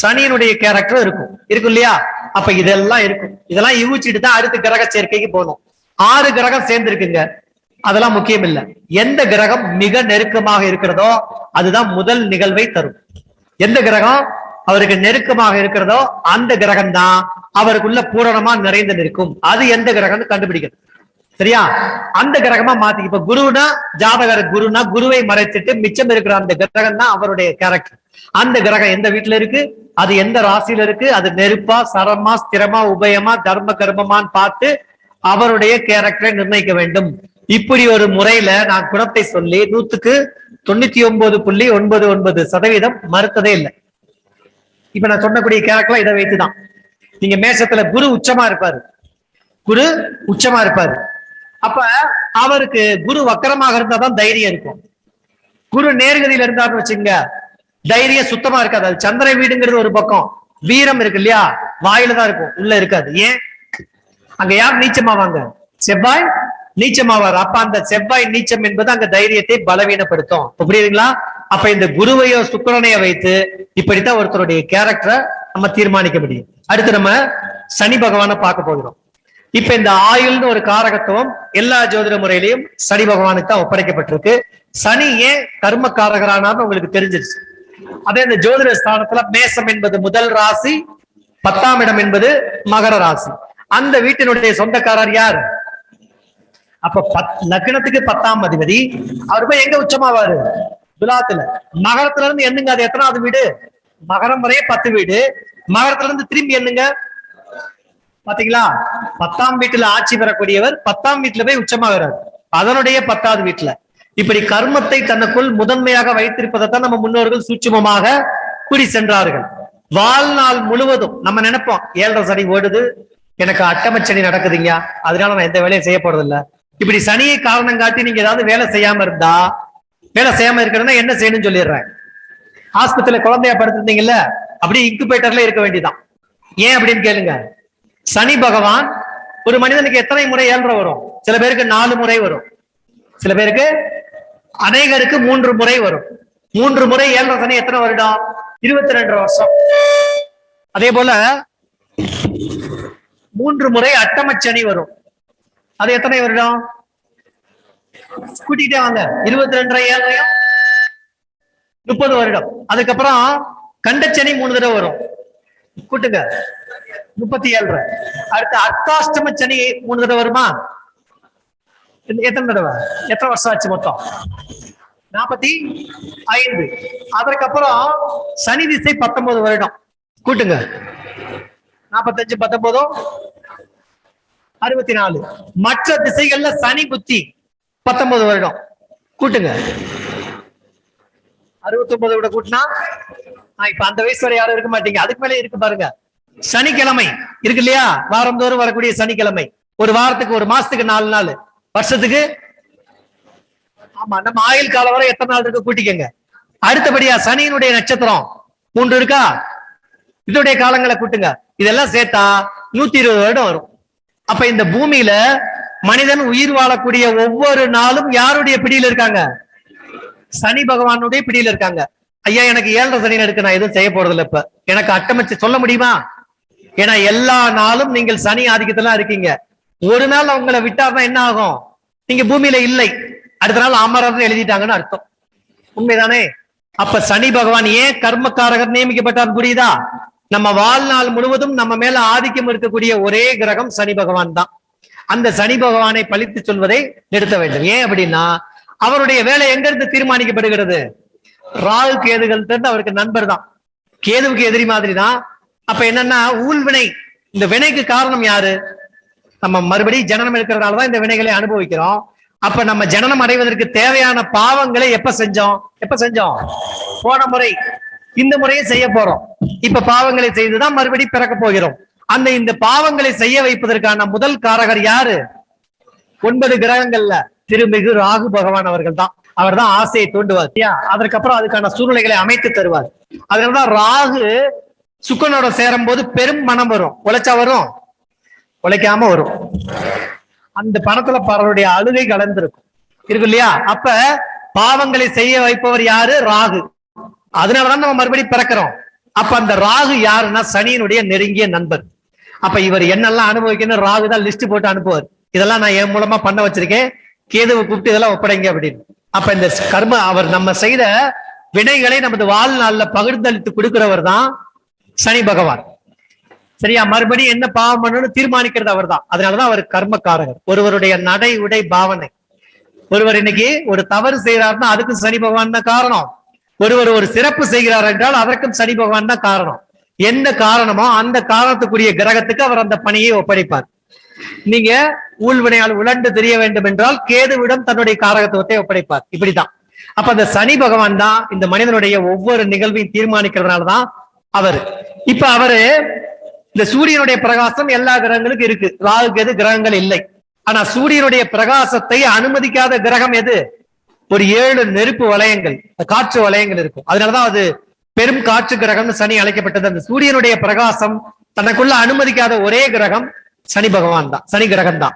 சனியினுடைய கேரக்டர் இருக்கும் இல்லையா? அப்ப இதெல்லாம் இருக்கும். இதெல்லாம் யூகிச்சுட்டு தான் அடுத்த கிரக சேர்க்கைக்கு போகணும். 6 கிரகம் சேர்ந்திருக்குங்க, அதெல்லாம் முக்கியம் இல்லை. எந்த கிரகம் மிக நெருக்கமாக இருக்கிறதோ அதுதான் முதல் நிகழ்வை தரும். எந்த கிரகம் அவருக்கு நெருக்கமாக இருக்கிறதோ அந்த கிரகம் தான் அவருக்குள்ள பூரணமா நிறைந்து நிற்கும். அது எந்த கிரகம் கண்டுபிடிக்கிறது, சரியா? அந்த கிரகமா மாத்தி. இப்ப குருனா ஜாதகர் குருனா குருவை மறைச்சிட்டு மிச்சம் இருக்கிற அந்த கிரகம் தான் அவருடைய கேரக்டர். அந்த கிரகம் எந்த வீட்டுல இருக்கு, அது எந்த ராசியில இருக்கு, அது நெருப்பா சரமா ஸ்திரமா உபயமா தர்ம கர்மமான்னு பார்த்து அவருடைய கேரக்டரை நிர்ணயிக்க வேண்டும். இப்படி ஒரு முறையில நான் குணத்தை சொல்லி 100க்கு 99.99% மறுத்ததே இல்லை. இப்ப நான் சொன்னக்கூடிய கேரக்டர் இதை வைத்துதான். நீங்க மேசத்துல குரு உச்சமா இருப்பாரு, குரு உச்சமா இருப்பாரு. அப்ப அவருக்கு குரு வக்கரமாக இருந்தாதான் தைரியம் இருக்கும். குரு நேர்கதியில இருந்தாருன்னு வச்சுங்க, தைரியம் சுத்தமா இருக்காது. அது சந்திர வீடுங்கிறது ஒரு பக்கம், வீரம் இருக்கு இல்லையா, வாயில தான் இருக்கும், உள்ள இருக்காது. ஏன்? அங்க யார் நீச்சமாவாங்க? செவ்வாய் நீச்சமாவார். அப்ப அந்த செவ்வாய் நீச்சம் என்பது அங்க தைரியத்தை பலவீனப்படுத்தும். புரியுதுங்களா? அப்ப இந்த குருவையோ சுக்கிரனையோ வைத்து இப்படித்தான் ஒருத்தருடைய கேரக்டரை நம்ம தீர்மானிக்க முடியும். அடுத்து நம்ம சனி பகவானை பார்க்க போகிறோம். இப்ப இந்த ஆயுள்னு ஒரு காரகத்துவம் எல்லா ஜோதிட முறையிலையும் சனி பகவானுக்கு தான் ஒப்படைக்கப்பட்டிருக்கு. சனி ஏன் கர்ம காரகரானான்னு உங்களுக்கு தெரிஞ்சிருச்சு. அதே இந்த ஜோதிட ஸ்தானத்துல மேசம் என்பது முதல் ராசி, 10ஆம் இடம் என்பது மகர ராசி. அந்த வீட்டினுடைய சொந்தக்காரர் யார்? அப்ப லக்னத்துக்கு 10ஆம் அதிபதி. அவர் போய் எங்க உச்சமாவாரு? துலாத்துல. மகரத்துல இருந்து எண்ணுங்க, அது எத்தனாவது வீடு? மகரம் வரைய 10 வீடு. மகரத்துல இருந்து திரும்பி எண்ணுங்க. பாத்தீங்களா, 10ஆம் வீட்டுல ஆட்சி பெறக்கூடியவர் 10ஆம் வீட்டுல போய் உச்சமாகிறார், அதனுடைய 10வது வீட்டுல. இப்படி கர்மத்தை தனக்குள் முதன்மையாக வைத்திருப்பதைத்தான் நம்ம முன்னோர்கள் சூட்சுமமாக கூறி சென்றார்கள். வாழ்நாள் முழுவதும் நம்ம நினைப்போம், 7.5 சனி ஓடுது, எனக்கு அட்டமச்சனி நடக்குதுங்க, அதனால நான் எந்த வேலையும் செய்ய போறது இல்ல. இப்படி சனியை காரணம் காட்டி நீங்க ஏதாவது வேலை செய்யாம இருந்தா, வேலை செய்யாம இருக்கிறதுனா என்ன செய்யணும்னு சொல்லிடுறேன். ஆஸ்பத்திரியில குழந்தையா படுத்திருந்தீங்கல்ல, அப்படி இன்குபேட்டர்ல இருக்க வேண்டியதான். ஏன் அப்படின்னு கேளுங்க. சனி பகவான் ஒரு மனிதனுக்கு எத்தனை முறை 7.5 வரும்? சில பேருக்கு 4 முறை வரும், சில பேருக்கு அநேகருக்கு 3 முறை வரும். 3 முறை 7.5 சனி எத்தனை வருடம்? 22 வருஷம். அதே போல 3 முறை அட்டமச்சனி வரும், அது எத்தனை வருடம்? கூட்டிகிட்டே வாங்க, 22 7 30 வருடம். அதுக்கப்புறம் கண்டச்சனி 3 தடவை வரும், கூட்டுங்க 37. அடுத்து அர்த்தாஷ்டம சனி 3 தடவை வருமா? எத்தனை தடவை? எத்தனை வருஷம் ஆச்சு மொத்தம்? 45. அதற்கப்புறம் சனி திசை 19 வருடம், கூட்டுங்க 45 19 64. மற்ற திசைகள்ல சனி புத்தி 19 வருடம், கூட்டுங்க 69 விட கூட்டினா இப்ப அந்த வயசு வரை யாரும் இருக்க மாட்டீங்க, அதுக்கு மேலே இருக்கு பாருங்க. சனிக்கிழமை இருக்கு இல்லையா, வாரந்தோறும் வரக்கூடிய சனிக்கிழமை. ஒரு வாரத்துக்கு, ஒரு மாசத்துக்கு 4 நாள், வருஷத்துக்கு ஆமா நம்ம ஆயுள் காலம் வரை எத்தனை நாள் இருக்கு கூட்டிக்கங்க. அடுத்தபடியா சனியினுடைய நட்சத்திரம் 3 இருக்கா, இதனுடைய காலங்களை கூட்டுங்க. இதெல்லாம் சேர்த்தா 120 வருடம் வரும். அப்ப இந்த பூமியில மனிதன் உயிர் வாழக்கூடிய ஒவ்வொரு நாளும் யாருடைய பிடியில இருக்காங்க? சனி பகவானுடைய பிடியில இருக்காங்க. ஐயா எனக்கு 7.5 சனி இருக்கு, நான் எதுவும் செய்ய போறது இல்லை, இப்ப எனக்கு அட்டமச்சு சொல்ல முடியுமா? ஏன்னா எல்லா நாளும் நீங்கள் சனி ஆதிக்கத்துல இருக்கீங்க. ஒரு நாள் அவங்களை விட்டாருன்னா என்ன ஆகும்? நீங்க பூமியில இல்லை, அடுத்த நாள் அமரர்னு எழுதிட்டாங்கன்னு அர்த்தம். உண்மைதானே? அப்ப சனி பகவான் ஏன் கர்மக்காரகர் நியமிக்கப்பட்டார் புரியுதா? நம்ம வாழ்நாள் முழுவதும் நம்ம மேல ஆதிக்கம் இருக்கக்கூடிய ஒரே கிரகம் சனி பகவான் தான். அந்த சனி பகவானை பழித்து சொல்வதை நிறுத்த வேண்டும். ஏன் அப்படின்னா அவருடைய வேலை எங்க இருந்து தீர்மானிக்கப்படுகிறது? ராகு கேதுகள் இருந்து அவருக்கு நண்பர் தான், கேதுவுக்கு எதிரி மாதிரி தான். அப்ப என்னன்னா ஊழ்வினை, இந்த வினைக்கு காரணம் யாரு? நம்ம மறுபடியும் ஜனனம் இருக்கிறதுனாலதான் இந்த வினைகளை அனுபவிக்கிறோம். அப்ப நம்ம ஜனனம் அடைவதற்கு தேவையான பாவங்களை எப்ப செஞ்சோம்? போன முறை. இந்த முறையை செய்ய போறோம். இப்ப பாவங்களை செய்துதான் மறுபடியும் பிறக்க போகிறோம். இந்த பாவங்களை செய்ய வைப்பதற்கான முதல் காரகர் யாரு? 9 கிரகங்கள்ல திருமிகு ராகு பகவான் அவர்கள் தான். அவர் தான் ஆசையை தூண்டுவார். அதற்கப்புறம் அதுக்கான சூழ்நிலைகளை அமைத்து தருவார். அதனாலதான் ராகு சுக்கனோட சேரும் போது பெரும் மனம் வரும். உழைச்சா வரும், உழைக்காம வரும். அந்த பணத்துல பலருடைய அழுகை கலந்திருக்கும், இருக்கு இல்லையா? அப்ப பாவங்களை செய்ய வைப்பவர் யாரு? ராகு. அதனாலதான் நம்ம மறுபடியும் பிறக்கிறோம். அப்ப அந்த ராகு யாருன்னா சனியினுடைய நெருங்கிய நண்பர். அப்ப இவர் என்னெல்லாம் அனுபவிக்கணும் ராகு தான் லிஸ்ட் போட்டு அனுப்புவார். இதெல்லாம் நான் என் மூலமா பண்ண வச்சிருக்கேன், கேதுவை கூப்பிட்டு இதெல்லாம் ஒப்படைங்க அப்படின்னு. அப்ப இந்த கர்ம அவர் நம்ம செய்த வினைகளை நமது வாழ்நாள்ல பகிர்ந்தளித்து கொடுக்கிறவர் தான் சனி பகவான். சரியா? மறுபடியும் என்ன பாவம் பண்ணணும்னு தீர்மானிக்கிறது அவர் தான். அதனாலதான் அவர் கர்மக்காரகர். ஒருவருடைய நடை உடை பாவனை. ஒருவர் இன்னைக்கு ஒரு தவறு செய்யறாருன்னா அதுக்கும் சனி பகவான் தான் காரணம். ஒருவர் ஒரு சிறப்பு செய்கிறார் என்றால் அதற்கும் சனி பகவான் தான் காரணம். எந்த காரணமோ அந்த காரணத்துக்குரிய கிரகத்துக்கு அவர் அந்த பணியை ஒப்படைப்பார். நீங்க ஊழ்வினையால் உழண்டு தெரிய வேண்டும் என்றால் கேதுவிடம் தன்னுடைய காரகத்துவத்தை ஒப்படைப்பார். இப்படிதான். அப்ப அந்த சனி பகவான் தான் இந்த மனிதனுடைய ஒவ்வொரு நிகழ்வையும் தீர்மானிக்கிறதுனாலதான் அவரு. இப்ப அவரு இந்த சூரியனுடைய பிரகாசம் எல்லா கிரகங்களுக்கும் இருக்கு, ராகுக்கு எது கிரகங்கள் இல்லை. ஆனா சூரியனுடைய பிரகாசத்தை அனுமதிக்காத கிரகம் எது? ஒரு 7 நெருப்பு வளையங்கள், காற்று வளையங்கள் இருக்கும். அதனாலதான் அது பெரும் காற்று கிரகம்னு சனி அழைக்கப்பட்டது. அந்த சூரியனுடைய பிரகாசம் தனக்குள்ள அனுமதிக்காத ஒரே கிரகம் சனி பகவான் தான், சனி கிரகம் தான்.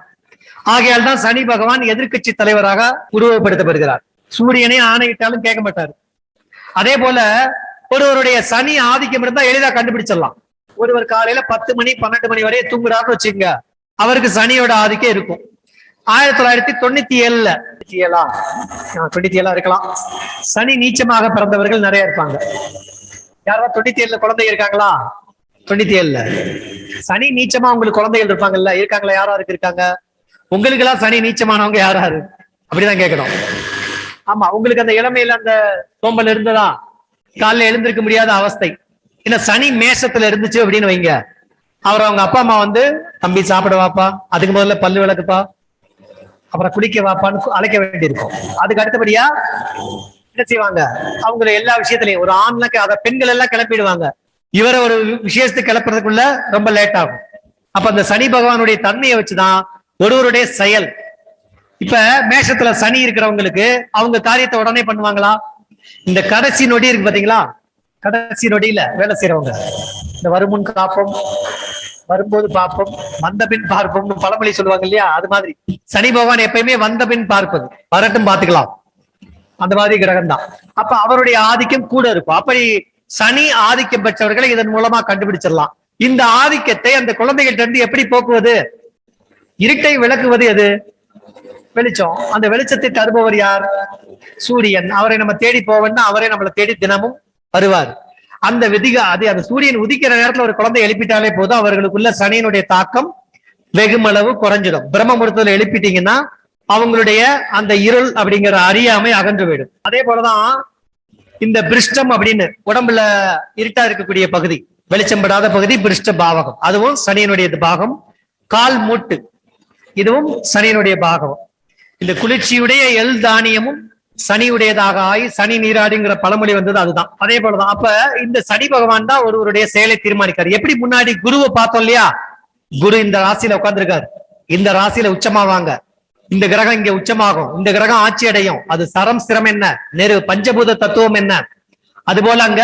ஆகையால் தான் சனி பகவான் எதிர்கட்சி தலைவராக உருவப்படுத்தப்படுகிறார். சூரியனை ஆணையிட்டாலும் கேட்க மாட்டாரு. அதே போல ஒருவருடைய சனி ஆதிக்கம் இருந்தா எளிதா கண்டுபிடிச்சிடலாம். ஒருவர் காலையில 10 மணி 12 மணி வரைய தூங்குறாருன்னு வச்சுங்க, அவருக்கு சனியோட ஆதிக்கம் இருக்கும். 1997 97 இருக்கலாம். சனி நீச்சமாக பிறந்தவர்கள் நிறைய இருப்பாங்க. யாராவது 97 குழந்தைங்க இருக்காங்களா? 97 சனி நீச்சமா உங்களுக்கு குழந்தைகள் இருப்பாங்கல்ல, இருக்காங்களா? யாராருக்கு இருக்காங்க? உங்களுக்கு எல்லாம் சனி நீச்சமானவங்க யாராரு? அப்படிதான் கேட்கணும். ஆமா, உங்களுக்கு அந்த இளமையில அந்த சோம்பல் இருந்ததா? காலைல எழுந்திருக்க முடியாத அவஸ்தை. ஏன்னா சனி மேஷத்துல இருந்துச்சு அப்படின்னு வைங்க, அவங்க அப்பா அம்மா வந்து தம்பி சாப்பிட வாப்பா, அதுக்கு முதல்ல பல்லு விளக்குப்பா, அப்புறம் குளிக்க வாப்பான்னு அழைக்க வேண்டியிருக்கும். அதுக்கு அடுத்தபடியா என்ன செய்வாங்க? அவங்க எல்லா விஷயத்திலையும் ஒரு ஆண்ல அதை பெண்கள் எல்லாம் கிளப்பிடுவாங்க. இவரை ஒரு விஷயத்துக்கு கிளப்புறதுக்குள்ள ரொம்ப லேட் ஆகும். அப்ப அந்த சனி பகவானுடைய தன்மையை வச்சுதான் ஒருவருடைய செயல். இப்ப மேஷத்துல சனி இருக்கிறவங்களுக்கு அவங்க காரியத்தை உடனே பண்ணுவாங்களா? இந்த கடைசி நொடி இருக்கு பாத்தீங்களா, கடைசி நொடியில வேலை செய்யறவங்க, இந்த வருமுன் காப்போம், வரும்போது பார்ப்போம், வந்த பின் பார்ப்போம் பழமொழி சொல்லுவாங்க இல்லையா? அது மாதிரி சனி பகவான் எப்பயுமே வந்த பின் பார்ப்பது, வரட்டும் பார்த்துக்கலாம், அந்த மாதிரி கிரகம் தான். அப்ப அவருடைய ஆதிக்கம் கூட இருக்கும். அப்படி சனி ஆதிக்கம் பெற்றவர்களை இதன் மூலமா கண்டுபிடிச்சிடலாம். இந்த ஆதிக்கத்தை அந்த குழந்தைகள்ட்ட இருந்து எப்படி போக்குவது? இருட்டை விளக்குவது எது? வெளிச்சம். அந்த வெளிச்சத்தை தருபவர் யார்? சூரியன். அவரை நம்ம தேடி போவோம்னா அவரே நம்மளை தேடி தினமும் வருவார். அந்த அந்த சூரியன் உதிக்கிற நேரத்துல ஒரு குழந்தை எழுப்பிட்டாலே போதும், அவர்களுக்குள்ள சனியினுடைய தாக்கம் வெகுமளவு குறைஞ்சிடும். பிரம்ம முகூர்த்தத்துல எழுப்பிட்டீங்கன்னா அவங்களுடைய அந்த இருள் அப்படிங்கிற அறியாமை அகன்று போயிடும். அதே போலதான் இந்த பிருஷ்டம் அப்படின்னு உடம்புல இருட்டா இருக்கக்கூடிய பகுதி, வெளிச்சம் படாத பகுதி பிருஷ்ட பாவகம், அதுவும் சனியினுடைய பாகம். கால் மூட்டு, இதுவும் சனியினுடைய பாகம். இந்த குளிர்ச்சியுடைய எல் தானியமும் சனியுடையதாக ஆகி சனி நீராடிங்கிற பழமொழி வந்தது அதுதான். அதே போலதான் அப்ப இந்த சனி பகவான் தான் ஒருவருடைய செயலை தீர்மானிக்காரு. எப்படி முன்னாடி குருவை பார்த்தோம் இல்லையா? குரு இந்த ராசியில உட்கார்ந்துருக்காரு, இந்த ராசியில உச்சமாவாங்க, இந்த கிரகம் இங்க உச்சமாகும், இந்த கிரகம் ஆட்சி அடையும். அது சரம் ஸ்திரம் என்ன, நெரு பஞ்சபூத தத்துவம் என்ன, அது போல அங்க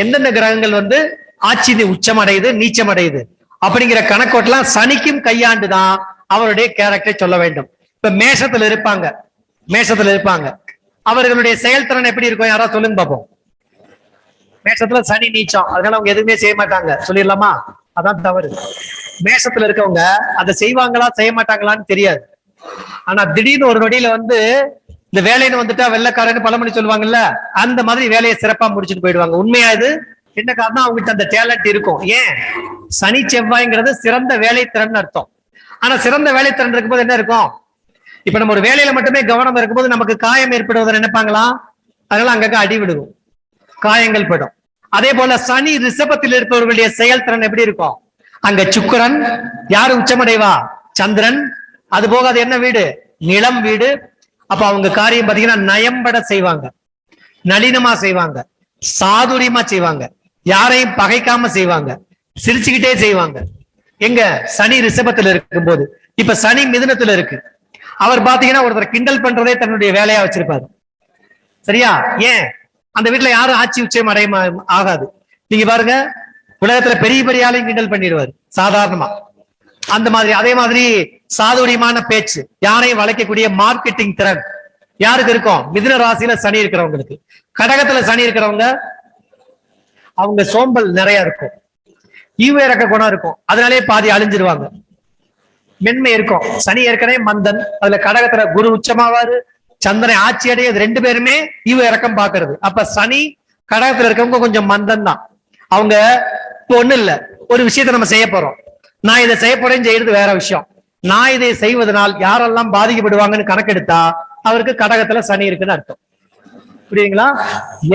எந்தெந்த கிரகங்கள் வந்து ஆட்சி உச்சம் அடையுது நீச்சம் அடையுது அப்படிங்கிற கணக்கோட்டெல்லாம் சனிக்கும் கையாண்டுதான் அவருடைய கேரக்டரை சொல்ல வேண்டும். இப்ப மேஷத்துல இருப்பாங்க, அவர்களுடைய செயல்திறன் எப்படி இருக்கும்? யாராவது சொல்லுங்க பாப்போம். மேஷத்துல சனி நீச்சம், அதனால அவங்க எதுவுமே செய்ய மாட்டாங்க சொல்லிடலாமா? அதான் தவறு. மேஷத்துல இருக்கவங்க அதை செய்வாங்களா செய்ய மாட்டாங்களான்னு தெரியாது. ஆனா திடீர்னு ஒரு நொடியில வந்து இந்த வேலைன்னு வந்துட்டா வெள்ளைக்காரன்னு பழமொழி சொல்லுவாங்கல்ல, அந்த மாதிரி வேலையை சிறப்பா முடிச்சுட்டு போயிடுவாங்க. உண்மையா இது? என்ன காரணம்? அவங்ககிட்ட அந்த டேலண்ட் இருக்கும். ஏன்? சனி செவ்வாய்ங்கிறது சிறந்த வேலைத்திறன் அர்த்தம். ஆனா சிறந்த வேலைத்திறன் இருக்கும்போது என்ன இருக்கும்? இப்ப நம்ம ஒரு வேலையில மட்டுமே கவனம் இருக்கும்போது நமக்கு காயம் ஏற்படுவதை நினைப்பாங்களா? அதனால அங்கங்க அடி விடுவோம், காயங்கள் படும். அதே போல சனி ரிஷபத்தில் இருப்பவர்களுடைய செயல்திறன் எப்படி இருக்கும்? அங்க சுக்கிரன் யாரு உச்சமடைவா? சந்திரன். அது போக அது என்ன வீடு? நிலம் வீடு. அப்ப அவங்க காரியம் பாத்தீங்கன்னா நயம்பட செய்வாங்க, நளினமா செய்வாங்க, சாதுரியமா செய்வாங்க, யாரையும் பகைக்காம செய்வாங்க, சிரிச்சுக்கிட்டே செய்வாங்க. எங்க? சனி ரிஷபத்துல இருக்கும் போது. இப்ப சனி மிதுனத்துல இருக்கு. அவர் பாத்தீங்கன்னா ஒருத்தர் கிண்டல் பண்றதே தன்னுடைய வேலையா வச்சிருப்பாரு. சரியா? ஏன்? அந்த வீட்டுல யாரும் ஆட்சி உச்சம் அடைய ஆகாது. நீங்க பாருங்க, உலகத்துல பெரிய பெரிய ஆளையும் கிண்டல் பண்ணிடுவாரு சாதாரணமா. அந்த மாதிரி. அதே மாதிரி சாதுரியமான பேச்சு, யாரையும் வளைக்கக்கூடிய மார்க்கெட்டிங் திறன் யாருக்கு இருக்கும்? மிதுன ராசியில சனி இருக்கிறவங்களுக்கு. கடகத்துல சனி இருக்கிறவங்க அவங்க சோம்பல் நிறைய இருக்கும், ஈவு இறக்க குணம் இருக்கும், அதனாலே பாதி அழிஞ்சிருவாங்க. மென்மை இருக்கும். சனி ஏற்கனவே மந்தன், அதுல கடகத்துல குரு உச்சமாவாரு, சந்திரன் ஆட்சி அடைய, ரெண்டு பேருமே ஈவு இறக்கம் பாக்குறது. அப்ப சனி கடகத்துல இருக்கவங்க கொஞ்சம் மந்தன் தான். அவங்க இப்ப ஒண்ணு இல்ல, ஒரு விஷயத்த நம்ம செய்ய போறோம், நான் இதை செய்ய போறேன்னு செய்யறது வேற விஷயம். நான் இதை செய்வதனால் யாரெல்லாம் பாதிக்கப்படுவாங்கன்னு கணக்கெடுத்தா அவருக்கு கடகத்துல சனி இருக்குன்னு அர்த்தம். புரியுங்களா?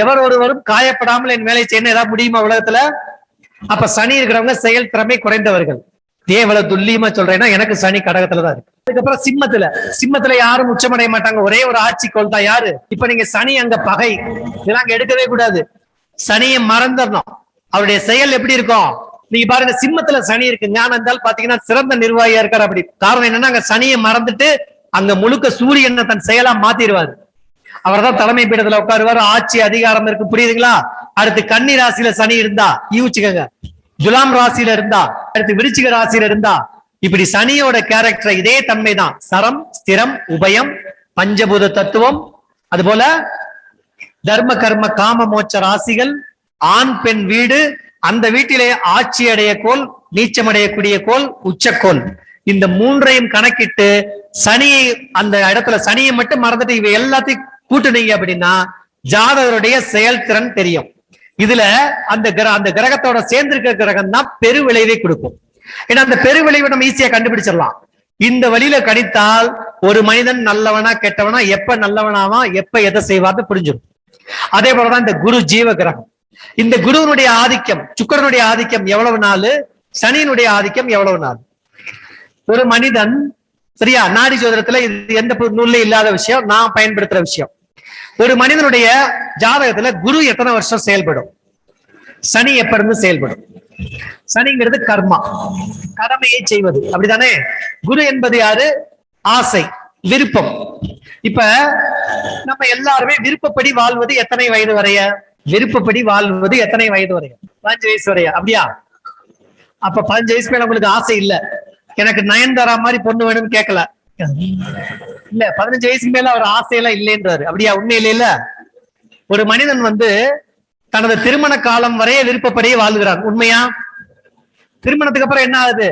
எவர் ஒருவரும் காயப்படாமல் என் வேலை செய்யணும் ஏதாவது முடியுமா உலகத்துல? அப்ப சனி இருக்கிறவங்க செயல் திறமை குறைந்தவர்கள். ஏன் இவ்வளவு துல்லியமா சொல்றேன்னா, எனக்கு சனி கடகத்துலதான் இருக்கு. அதுக்கப்புறம் சிம்மத்துல யாரும் உச்சமடைய மாட்டாங்க, ஒரே ஒரு ஆட்சிக்கோள் தான். யாரு? இப்ப நீங்க சனி அங்க பகை, இதெல்லாம் அங்க எடுக்கவே கூடாது. சனியை மறந்துடணும். அவருடைய செயல் எப்படி இருக்கும்? நீங்க பாருங்க, சிம்மத்துல சனி இருக்கு, ஞானம் இருந்தால் பாத்தீங்கன்னா சிறந்த நிர்வாகியா இருக்காரு. அப்படி காரணம் என்னன்னா, அங்க சனியை மறந்துட்டு அங்க முழுக்க சூரியனை தன் செயலா மாத்திடுவாரு. அவர் தான் தலைமை பீடத்துல உட்காருவாரு, ஆட்சி அதிகாரம் இருக்கு. புரியுதுங்களா? அடுத்து கன்னி ராசியில சனி இருந்தா யூச்சிக்கங்க, துலாம் ராசியில இருந்தா, அடுத்து விருச்சிக ராசியில இருந்தா, இப்படி சனியோட கேரக்டர் இதே தன்மை தான். சரம், ஸ்திரம், உபயம், பஞ்சபூத தத்துவம், அது போல தர்ம கர்ம காம மோட்ச ராசிகள், ஆண் பெண் வீடு, அந்த வீட்டிலே ஆட்சி அடைய கோல், நீச்சமடையக்கூடிய கோல், உச்சக்கோல், இந்த மூன்றையும் கணக்கிட்டு சனியை அந்த இடத்துல சனியை மட்டும் மறந்துட்டு இவ எல்லாத்தையும் கூட்டுனீங்க அப்படின்னா ஜாதகருடைய செயல்திறன் தெரியும். இதுல அந்த கிரகத்தோட சேர்ந்திருக்க கிரகம் தான் பெருவிளைவை கொடுக்கும். ஏன்னா அந்த பெருவிளைவை நம்ம ஈஸியா கண்டுபிடிச்சிடலாம். இந்த வழியில கணித்தால் ஒரு மனிதன் நல்லவனா கெட்டவனா, எப்ப நல்லவனாவா, எப்ப எதை செய்வார்னு புரிஞ்சிடும். அதே போலதான் இந்த குரு ஜீவ கிரகம். இந்த குருவனுடைய ஆதிக்கம், சுக்கிரனுடைய ஆதிக்கம் எவ்வளவு நாள், சனியினுடைய ஆதிக்கம் எவ்வளவு நாள். ஒரு மனிதன், சரியா, நாடி ஜோதிடத்துல இது எந்த நூல்ல இல்லாத விஷயம், நான் பயன்படுத்துற விஷயம். ஒரு மனிதனுடைய ஜாதகத்துல குரு எத்தனை வருஷம் செயல்படும், சனி எப்ப இருந்து செயல்படும். சனிங்கிறது கர்மா, கடமையை செய்வது, அப்படித்தானே? குரு என்பது யாரு? ஆசை, விருப்பம். இப்ப நம்ம எல்லாருமே விருப்பப்படி வாழ்வது எத்தனை வயது வரைய? விருப்பப்படி வாழ்வது எத்தனை வயது வரைய? 15 வயசு வரைய. அப்படியா? அப்ப 15 வயசுக்கு மேல உங்களுக்கு ஆசை இல்ல, எனக்கு நயன்தாரா மாதிரி பொண்ணு வேணும்னு கேட்கல இல்ல, 15 வயசுக்கு மேல அவர் ஆசையெல்லாம் இல்லைன்றாரு. அப்படியா? உண்மையில இல்ல. ஒரு மனிதன் தனது திருமண காலம் வரைய விருப்பப்படியே வாழ்கிறான். உண்மையா? திருமணத்துக்கு அப்புறம் என்ன ஆகுது?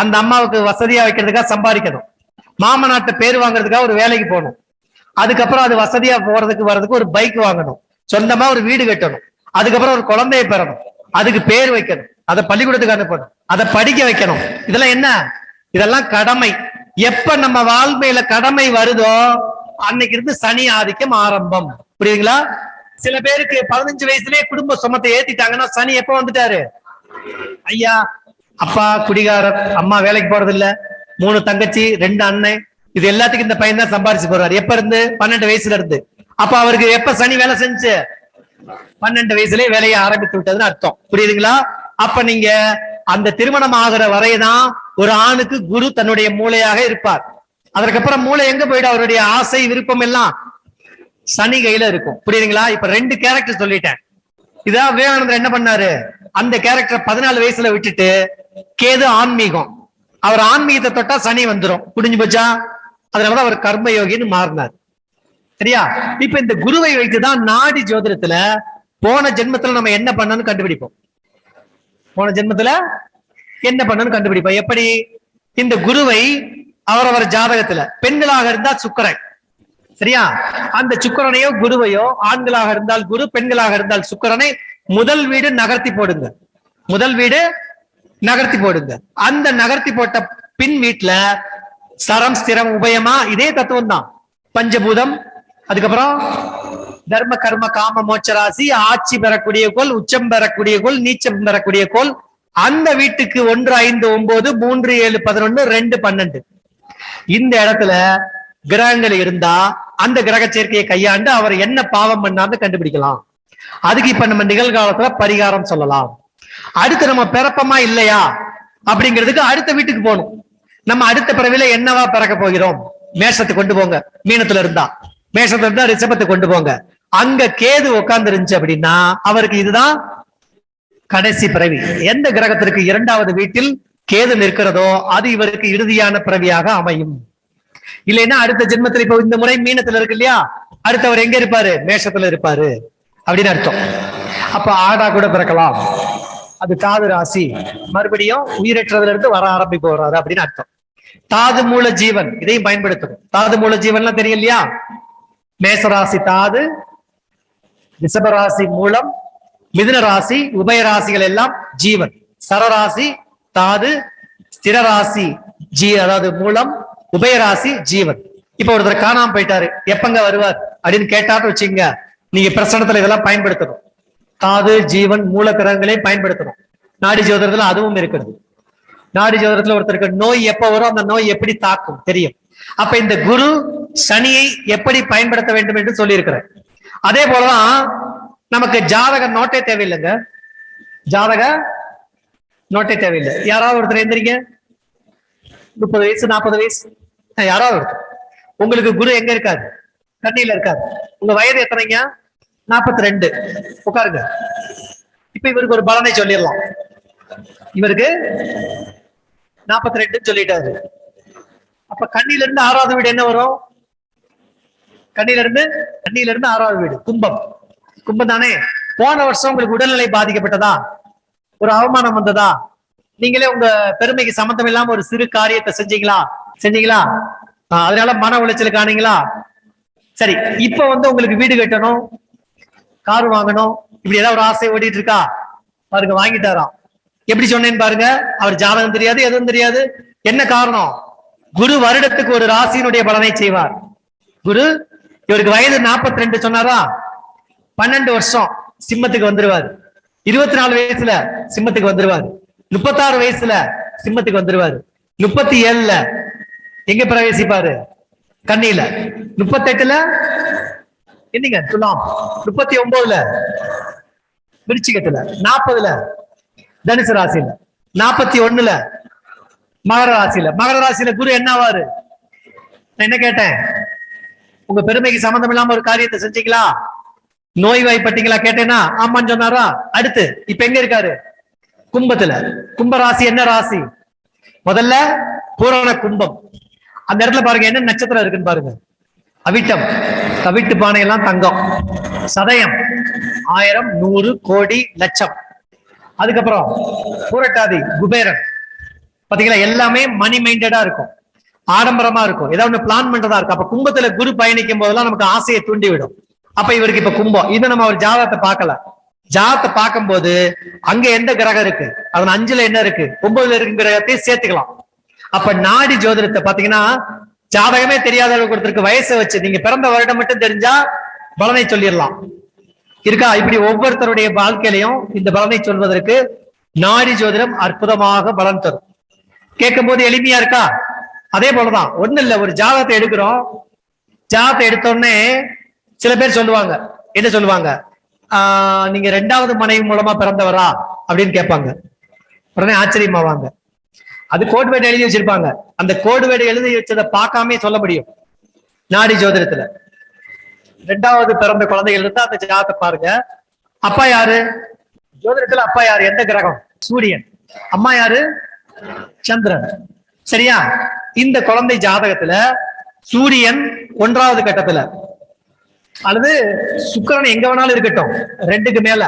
அந்த அம்மாவுக்கு வசதியா வைக்கிறதுக்காக சம்பாதிக்கணும், மாமனாட்ட பேர் வாங்குறதுக்காக ஒரு வேலைக்கு போகணும், அதுக்கப்புறம் அது வசதியா போறதுக்கு வர்றதுக்கு ஒரு பைக் வாங்கணும், சொந்தமா ஒரு வீடு கட்டணும், அதுக்கப்புறம் ஒரு குழந்தையை பெறணும், அதுக்கு பேர் வைக்கணும், அதை பள்ளிக்கூடத்துக்கு அனுப்பணும், அதை படிக்க வைக்கணும். இதெல்லாம் என்ன? இதெல்லாம் கடமை. எப்ப நம்ம வாழ்க்கையில கடமை வருதோ அன்னைக்கு இருந்து சனி ஆதிக்கம் ஆரம்பம். புரியுதுங்களா? சில பேருக்கு 15 வயசுலயே குடும்ப சுமத்தை ஏத்திட்டாங்கன்னா சனி எப்ப வந்துட்டாரு? ஐயா, அப்பா குடிகாரர், அம்மா வேலைக்கு போறது இல்ல, 3 தங்கச்சி 2 அண்ணன், இது எல்லாத்துக்கும் இந்த பையன் தான் சம்பாரிச்சு போறாரு. எப்ப இருந்து? 12 வயசுல இருந்து. அப்ப அவருக்கு எப்ப சனி வேலை செஞ்சு? 12 வயசுலயே வேலையை ஆரம்பித்து விட்டதுன்னு அர்த்தம். புரியுதுங்களா? அப்ப நீங்க அந்த திருமணம் ஆகிற வரைதான் ஒரு ஆணுக்கு குரு தன்னுடைய மூளையாக இருப்பார். அதற்கப்புறம் மூளை எங்க போயிடும்? அவருடைய ஆசை விருப்பம் எல்லாம் சனி கையில இருக்கும். புரியுதுங்களா? இப்ப 2 கேரக்டர் சொல்லிட்டேன். இதான் விவேகானந்தர் என்ன பண்ணாரு? அந்த கேரக்டர் 14 வயசுல விட்டுட்டு, கேது ஆன்மீகம், அவர் ஆன்மீகத்தை தொட்டா சனி வந்துடும், புரிஞ்சு போச்சா? அதனாலதான் அவர் கர்ம யோகின்னு மாறினார். சரியா? இப்ப இந்த குருவை வைத்துதான் நாடி ஜோதிடத்துல போன ஜென்மத்துல நம்ம என்ன பண்ணணும்னு கண்டுபிடிப்போம். போன ஜென்மத்துல என்ன பண்ணணும்னு கண்டுபிடிப்போம். எப்படி? இந்த குருவை அவரவர் ஜாதகத்துல பெண்களாக இருந்தா சுக்கிரன், சரியா, அந்த சுக்கிரனையோ குருவையோ, ஆண்களாக இருந்தால் குரு, பெண்களாக இருந்தால் சுக்கிரனை முதல் வீடு நகர்த்தி போடுங்க. முதல் வீடு நகர்த்தி போடுங்க. அந்த நகர்த்தி போட்ட பின் வீட்டுல சரம் ஸ்திரம் உபயமா இதே தத்துவம் தான். பஞ்சபூதம், அதுக்கப்புறம் தர்ம கர்ம காம மோட்ச ராசி, ஆட்சி பெறக்கூடிய கோள், உச்சம் பெறக்கூடிய கோள், நீச்சம் பெறக்கூடிய கோள். அந்த வீட்டுக்கு 1, 5, 9, 3, 7, 11, 2, 12 இந்த இடத்துல கிரகங்கள் இருந்தா அந்த கிரக சேர்க்கையை கையாண்டு அவர் என்ன பாவம் பண்ணான்னு கண்டுபிடிக்கலாம். அதுக்கு இப்ப நம்ம நிகழ்காலத்துல பரிகாரம் சொல்லலாம். அடுத்து நம்ம பிறப்பமா இல்லையா அப்படிங்கிறதுக்கு அடுத்த வீட்டுக்கு போகணும். நம்ம அடுத்த பிறவில என்னவா பிறக்க போகிறோம்? மேஷத்துக்கு கொண்டு போங்க. மீனத்துல இருந்தா மேஷத்துல இருந்தா ரிஷபத்துக்கு கொண்டு போங்க. அங்க கேது உட்கார்ந்து இருந்துச்சு அப்படின்னா அவருக்கு இதுதான் கடைசி பிறவி. எந்த கிரகத்திற்கு 2வது வீட்டில் கேது நிற்கிறதோ அது இவருக்கு இறுதியான பிறவியாக அமையும். இல்லைன்னா அடுத்த ஜென்மத்தில் இப்ப இந்த முறை மீனத்துல இருக்கு இல்லையா, அடுத்தவர் எங்க இருப்பாரு? மேஷத்துல இருப்பாரு அப்படின்னு அர்த்தம். அப்ப ஆடா கூட பிறக்கலாம். அது தாது ராசி, மறுபடியும் உயிரற்றதுல இருந்து வர ஆரம்பிக்க போறாரு அப்படின்னு அர்த்தம். தாது மூல ஜீவன் இதையும் பயன்படுத்தணும். தாது மூல ஜீவன்லாம் தெரியும் இல்லையா? மேசராசி தாது, ரிஷபராசி மூலம், மிதுன ராசி, உபய ராசிகள் எல்லாம் ஜீவன். சரராசி தாது, ஸ்திரராசி அதாவது மூலம், உபயராசி ஜீவன். இப்ப ஒருத்தர் காணாம போயிட்டாரு, எப்பங்க வருவார் அப்படின்னு கேட்டான்னு வச்சுங்க, நீங்க பிரசனத்துல இதெல்லாம் பயன்படுத்தணும். தாது ஜீவன் மூல கிரகங்களே பயன்படுத்தணும். நாடி ஜோதிடத்துல அதுவும் இருக்கிறது. நாடி ஜோதிடத்துல ஒருத்தருக்கு நோய் எப்ப வரும், அந்த நோய் எப்படி தாக்கும் தெரியும். அப்ப இந்த குரு சனியை எப்படி பயன்படுத்த வேண்டும் என்று சொல்லி இருக்கிறேன். அதே போலதான் நமக்கு ஜாதக நோட்டே தேவையில்லைங்க. ஜாதக நோட்டே தேவையில்லை. யாராவது ஒருத்தர் எந்திரிங்க, 30 வயசு 40 வயசு யாராவது ஒருத்தர். உங்களுக்கு குரு எங்க இருக்காது? கண்ணியில இருக்காது. உங்க வயது எத்தனைங்க? 42. உட்காருங்க. இப்ப இவருக்கு ஒரு பலனை சொல்லிடலாம். இவருக்கு 42 சொல்லிட்டாரு. அப்ப கண்ணில இருந்து 6வது வீடு என்ன வரும்? கண்ணில இருந்து 6வது வீடு கும்பம். கும்பம் தானே. போன வருஷம் உங்களுக்கு உடல்நிலை பாதிக்கப்பட்டதா? ஒரு அவமானம் வந்ததா? நீங்களே உங்க பெருமைக்கு சம்பந்தம் இல்லாம ஒரு சிறு காரியத்தை செஞ்சீங்களா? அதனால மன உளைச்சலுக்கு ஆனீங்களா? சரி, இப்ப உங்களுக்கு வீடு கட்டணும், கார் வாங்கணும், இப்படி ஏதாவது ஒரு ஆசை ஓடிட்டு இருக்கா? பாருங்க, வாங்கிட்டாராம். எப்படி சொன்னேன்னு பாருங்க. அவர் ஜாதகம் தெரியாது, எதுவும் தெரியாது. என்ன காரணம்? குரு வருடத்துக்கு ஒரு ராசியினுடைய பலனை செய்வார். குரு இவருக்கு வயது 42 சொன்னாரா, 12 வருஷம் சிம்மத்துக்கு வந்துருவாரு. 24 வயசுல சிம்மத்துக்கு வந்துருவாரு. 36 வயசுல சிம்மத்துக்கு வந்துருவாரு. 37ல எங்க பிரவேசிப்பாரு? கன்னியில. 38ல என்னங்க துலாம். 39ல விருச்சிகத்துல. 40ல தனுசு ராசியில. 41ல மகர ராசியில. மகர ராசியில குரு என்ன ஆவாரு? நான் என்ன கேட்டேன்? உங்க பெருமைக்கு சம்பந்தம் இல்லாம ஒரு காரியத்தை செஞ்சீங்களா? நோய் வாய்ப்பட்டீங்களா கேட்டேன்னா ஆமான்னு சொன்னாரா? அடுத்து இப்ப எங்க இருக்காரு? கும்பத்துல. கும்ப ராசி என்ன ராசி? முதல்ல பூரண கும்பம். அந்த இடத்துல பாருங்க என்ன நட்சத்திரம் இருக்குன்னு பாருங்க. அவிட்டம், கவிட்டு பானை எல்லாம் தங்கம். சதயம் 1000, 100, கோடி, லட்சம். அதுக்கப்புறம் பூரட்டாதி குபேரன். பாத்தீங்களா, எல்லாமே மணி மைண்டடா இருக்கும், ஆடம்பரமா இருக்கும், ஏதாவது ஒண்ணு பிளான் பண்றதா இருக்கும். அப்ப கும்பத்துல குரு பயணிக்கும் போதெல்லாம் நமக்கு ஆசையை தூண்டி விடும். அப்ப இவருக்கு இப்ப கும்பம். இது நம்ம ஒரு ஜாதகத்தை பார்க்கல. ஜாதகத்தை பார்க்கும்போது அங்க எந்த கிரகம் இருக்கு, அதன் 5ல என்ன இருக்கு, 9ல இருக்கு கிரகத்தையும் சேர்த்துக்கலாம். அப்ப நாடி ஜோதிடத்தை பாத்தீங்கன்னா ஜாதகமே தெரியாத அளவுக்கு ஒருத்தருக்கு வயசை வச்சு நீங்க பிறந்த வருடம் மட்டும் தெரிஞ்சா பலனை சொல்லிடலாம் இருக்கா. இப்படி ஒவ்வொருத்தருடைய வாழ்க்கையிலையும் இந்த பலனை சொல்வதற்கு நாடி ஜோதிடம் அற்புதமாக பலன் தரும். கேட்கும் போது எளிமையா இருக்கா? அதே போலதான். ஒண்ணு இல்ல, ஒரு ஜாதகத்தை எடுக்கிறோம். ஜாதகத்தை எடுத்தோடனே சில பேர் சொல்லுவாங்க, என்ன சொல்லுவாங்க, நீங்க 2வது மனைவி மூலமா பிறந்தவரா அப்படின்னு கேட்பாங்க. உடனே ஆச்சரியமாவாங்க. அது கோடு வேடு எழுதி வச்சிருப்பாங்க. அந்த கோடு வேடு எழுதி வச்சதை பார்க்காம சொல்ல முடியும். நாடி ஜோதிடத்துல 2வது பிறந்த குழந்தைகள் இருந்தா அந்த ஜாதகத்தை பாருங்க. அப்பா யாரு? ஜோதிடத்துல அப்பா யாரு? எந்த கிரகம்? சூரியன். அம்மா யாரு? சந்திரன். சரியா? இந்த குழந்தை ஜாதகத்துல சூரியன் 1வது கட்டத்துல, அல்லது சுக்கிரன் எங்க வேணாலும் இருக்கட்டும் 2க்கு மேல.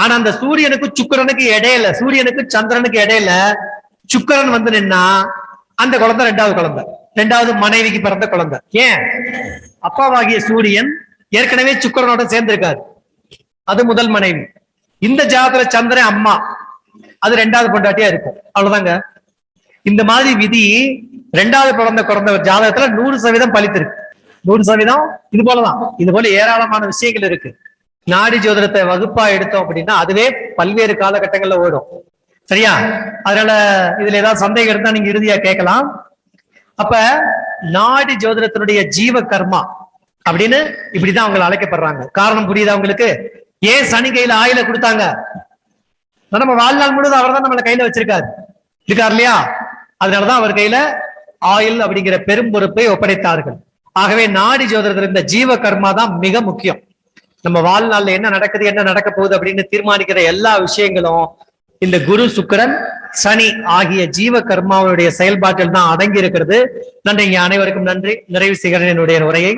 ஆனா அந்த சூரியனுக்கு சுக்கிரனுக்கு இடையில, சூரியனுக்கு சந்திரனுக்கு இடையில சுக்கிரன் நின்னா அந்த குழந்தை 2வது குழந்தை, 2வது மனைவிக்கு பிறந்த குழந்தை. ஏன்? அப்பாவாகிய சூரியன் ஏற்கனவே சுக்கிரனோட சேர்ந்திருக்காரு. அது முதல் மனைவி. இந்த ஜாதகத்துல சந்திரன் அம்மா, அது ரெண்டாவது பொண்டாட்டியா இருக்கும். அவ்வளவுதாங்க. இந்த மாதிரி விதி ரெண்டாவது பிறந்த ஒரு ஜாதகத்துல 100% பலித்திருக்கு. 100% இது போலதான். இது போல ஏராளமான விஷயங்கள் இருக்கு. நாடி ஜோதிடத்தை வகுப்பா எடுத்தோம் அப்படின்னா அதுவே பல்வேறு காலகட்டங்கள்ல ஓடும். சரியா? அதனால இதுல ஏதாவது சந்தேகம் இருந்தா நீங்க இறுதியா கேட்கலாம். அப்ப நாடி ஜோதிடத்தினுடைய ஜீவ கர்மா அப்படின்னு இப்படிதான் அவங்க அழைக்கப்படுறாங்க. காரணம் புரியுதா உங்களுக்கு? ஏன் சனி கையில ஆயில கொடுத்தாங்க? நம்ம வாழ்நாள் முழுவதும் அவர் தான் நம்மள கையில வச்சிருக்காரு, இருக்காரு இல்லையா? அதனாலதான் அவர் கையில ஆயில் அப்படிங்கிற பெரும் பொறுப்பை ஒப்படைத்தார்கள். ஆகவே நாடி ஜோதிடத்தில் இந்த ஜீவ கர்மா தான் மிக முக்கியம். நம்ம வாழ்நாள்ல என்ன நடக்குது, என்ன நடக்க போகுது அப்படின்னு தீர்மானிக்கிற எல்லா விஷயங்களும் இந்த குரு, சுக்கிரன், சனி ஆகிய ஜீவ கர்மாவுடைய செயல்பாட்டில் தான் அடங்கி இருக்கிறது. நன்றி. அனைவருக்கும் நன்றி. நிறைவு செய்கிறேன் என்னுடைய உரையை.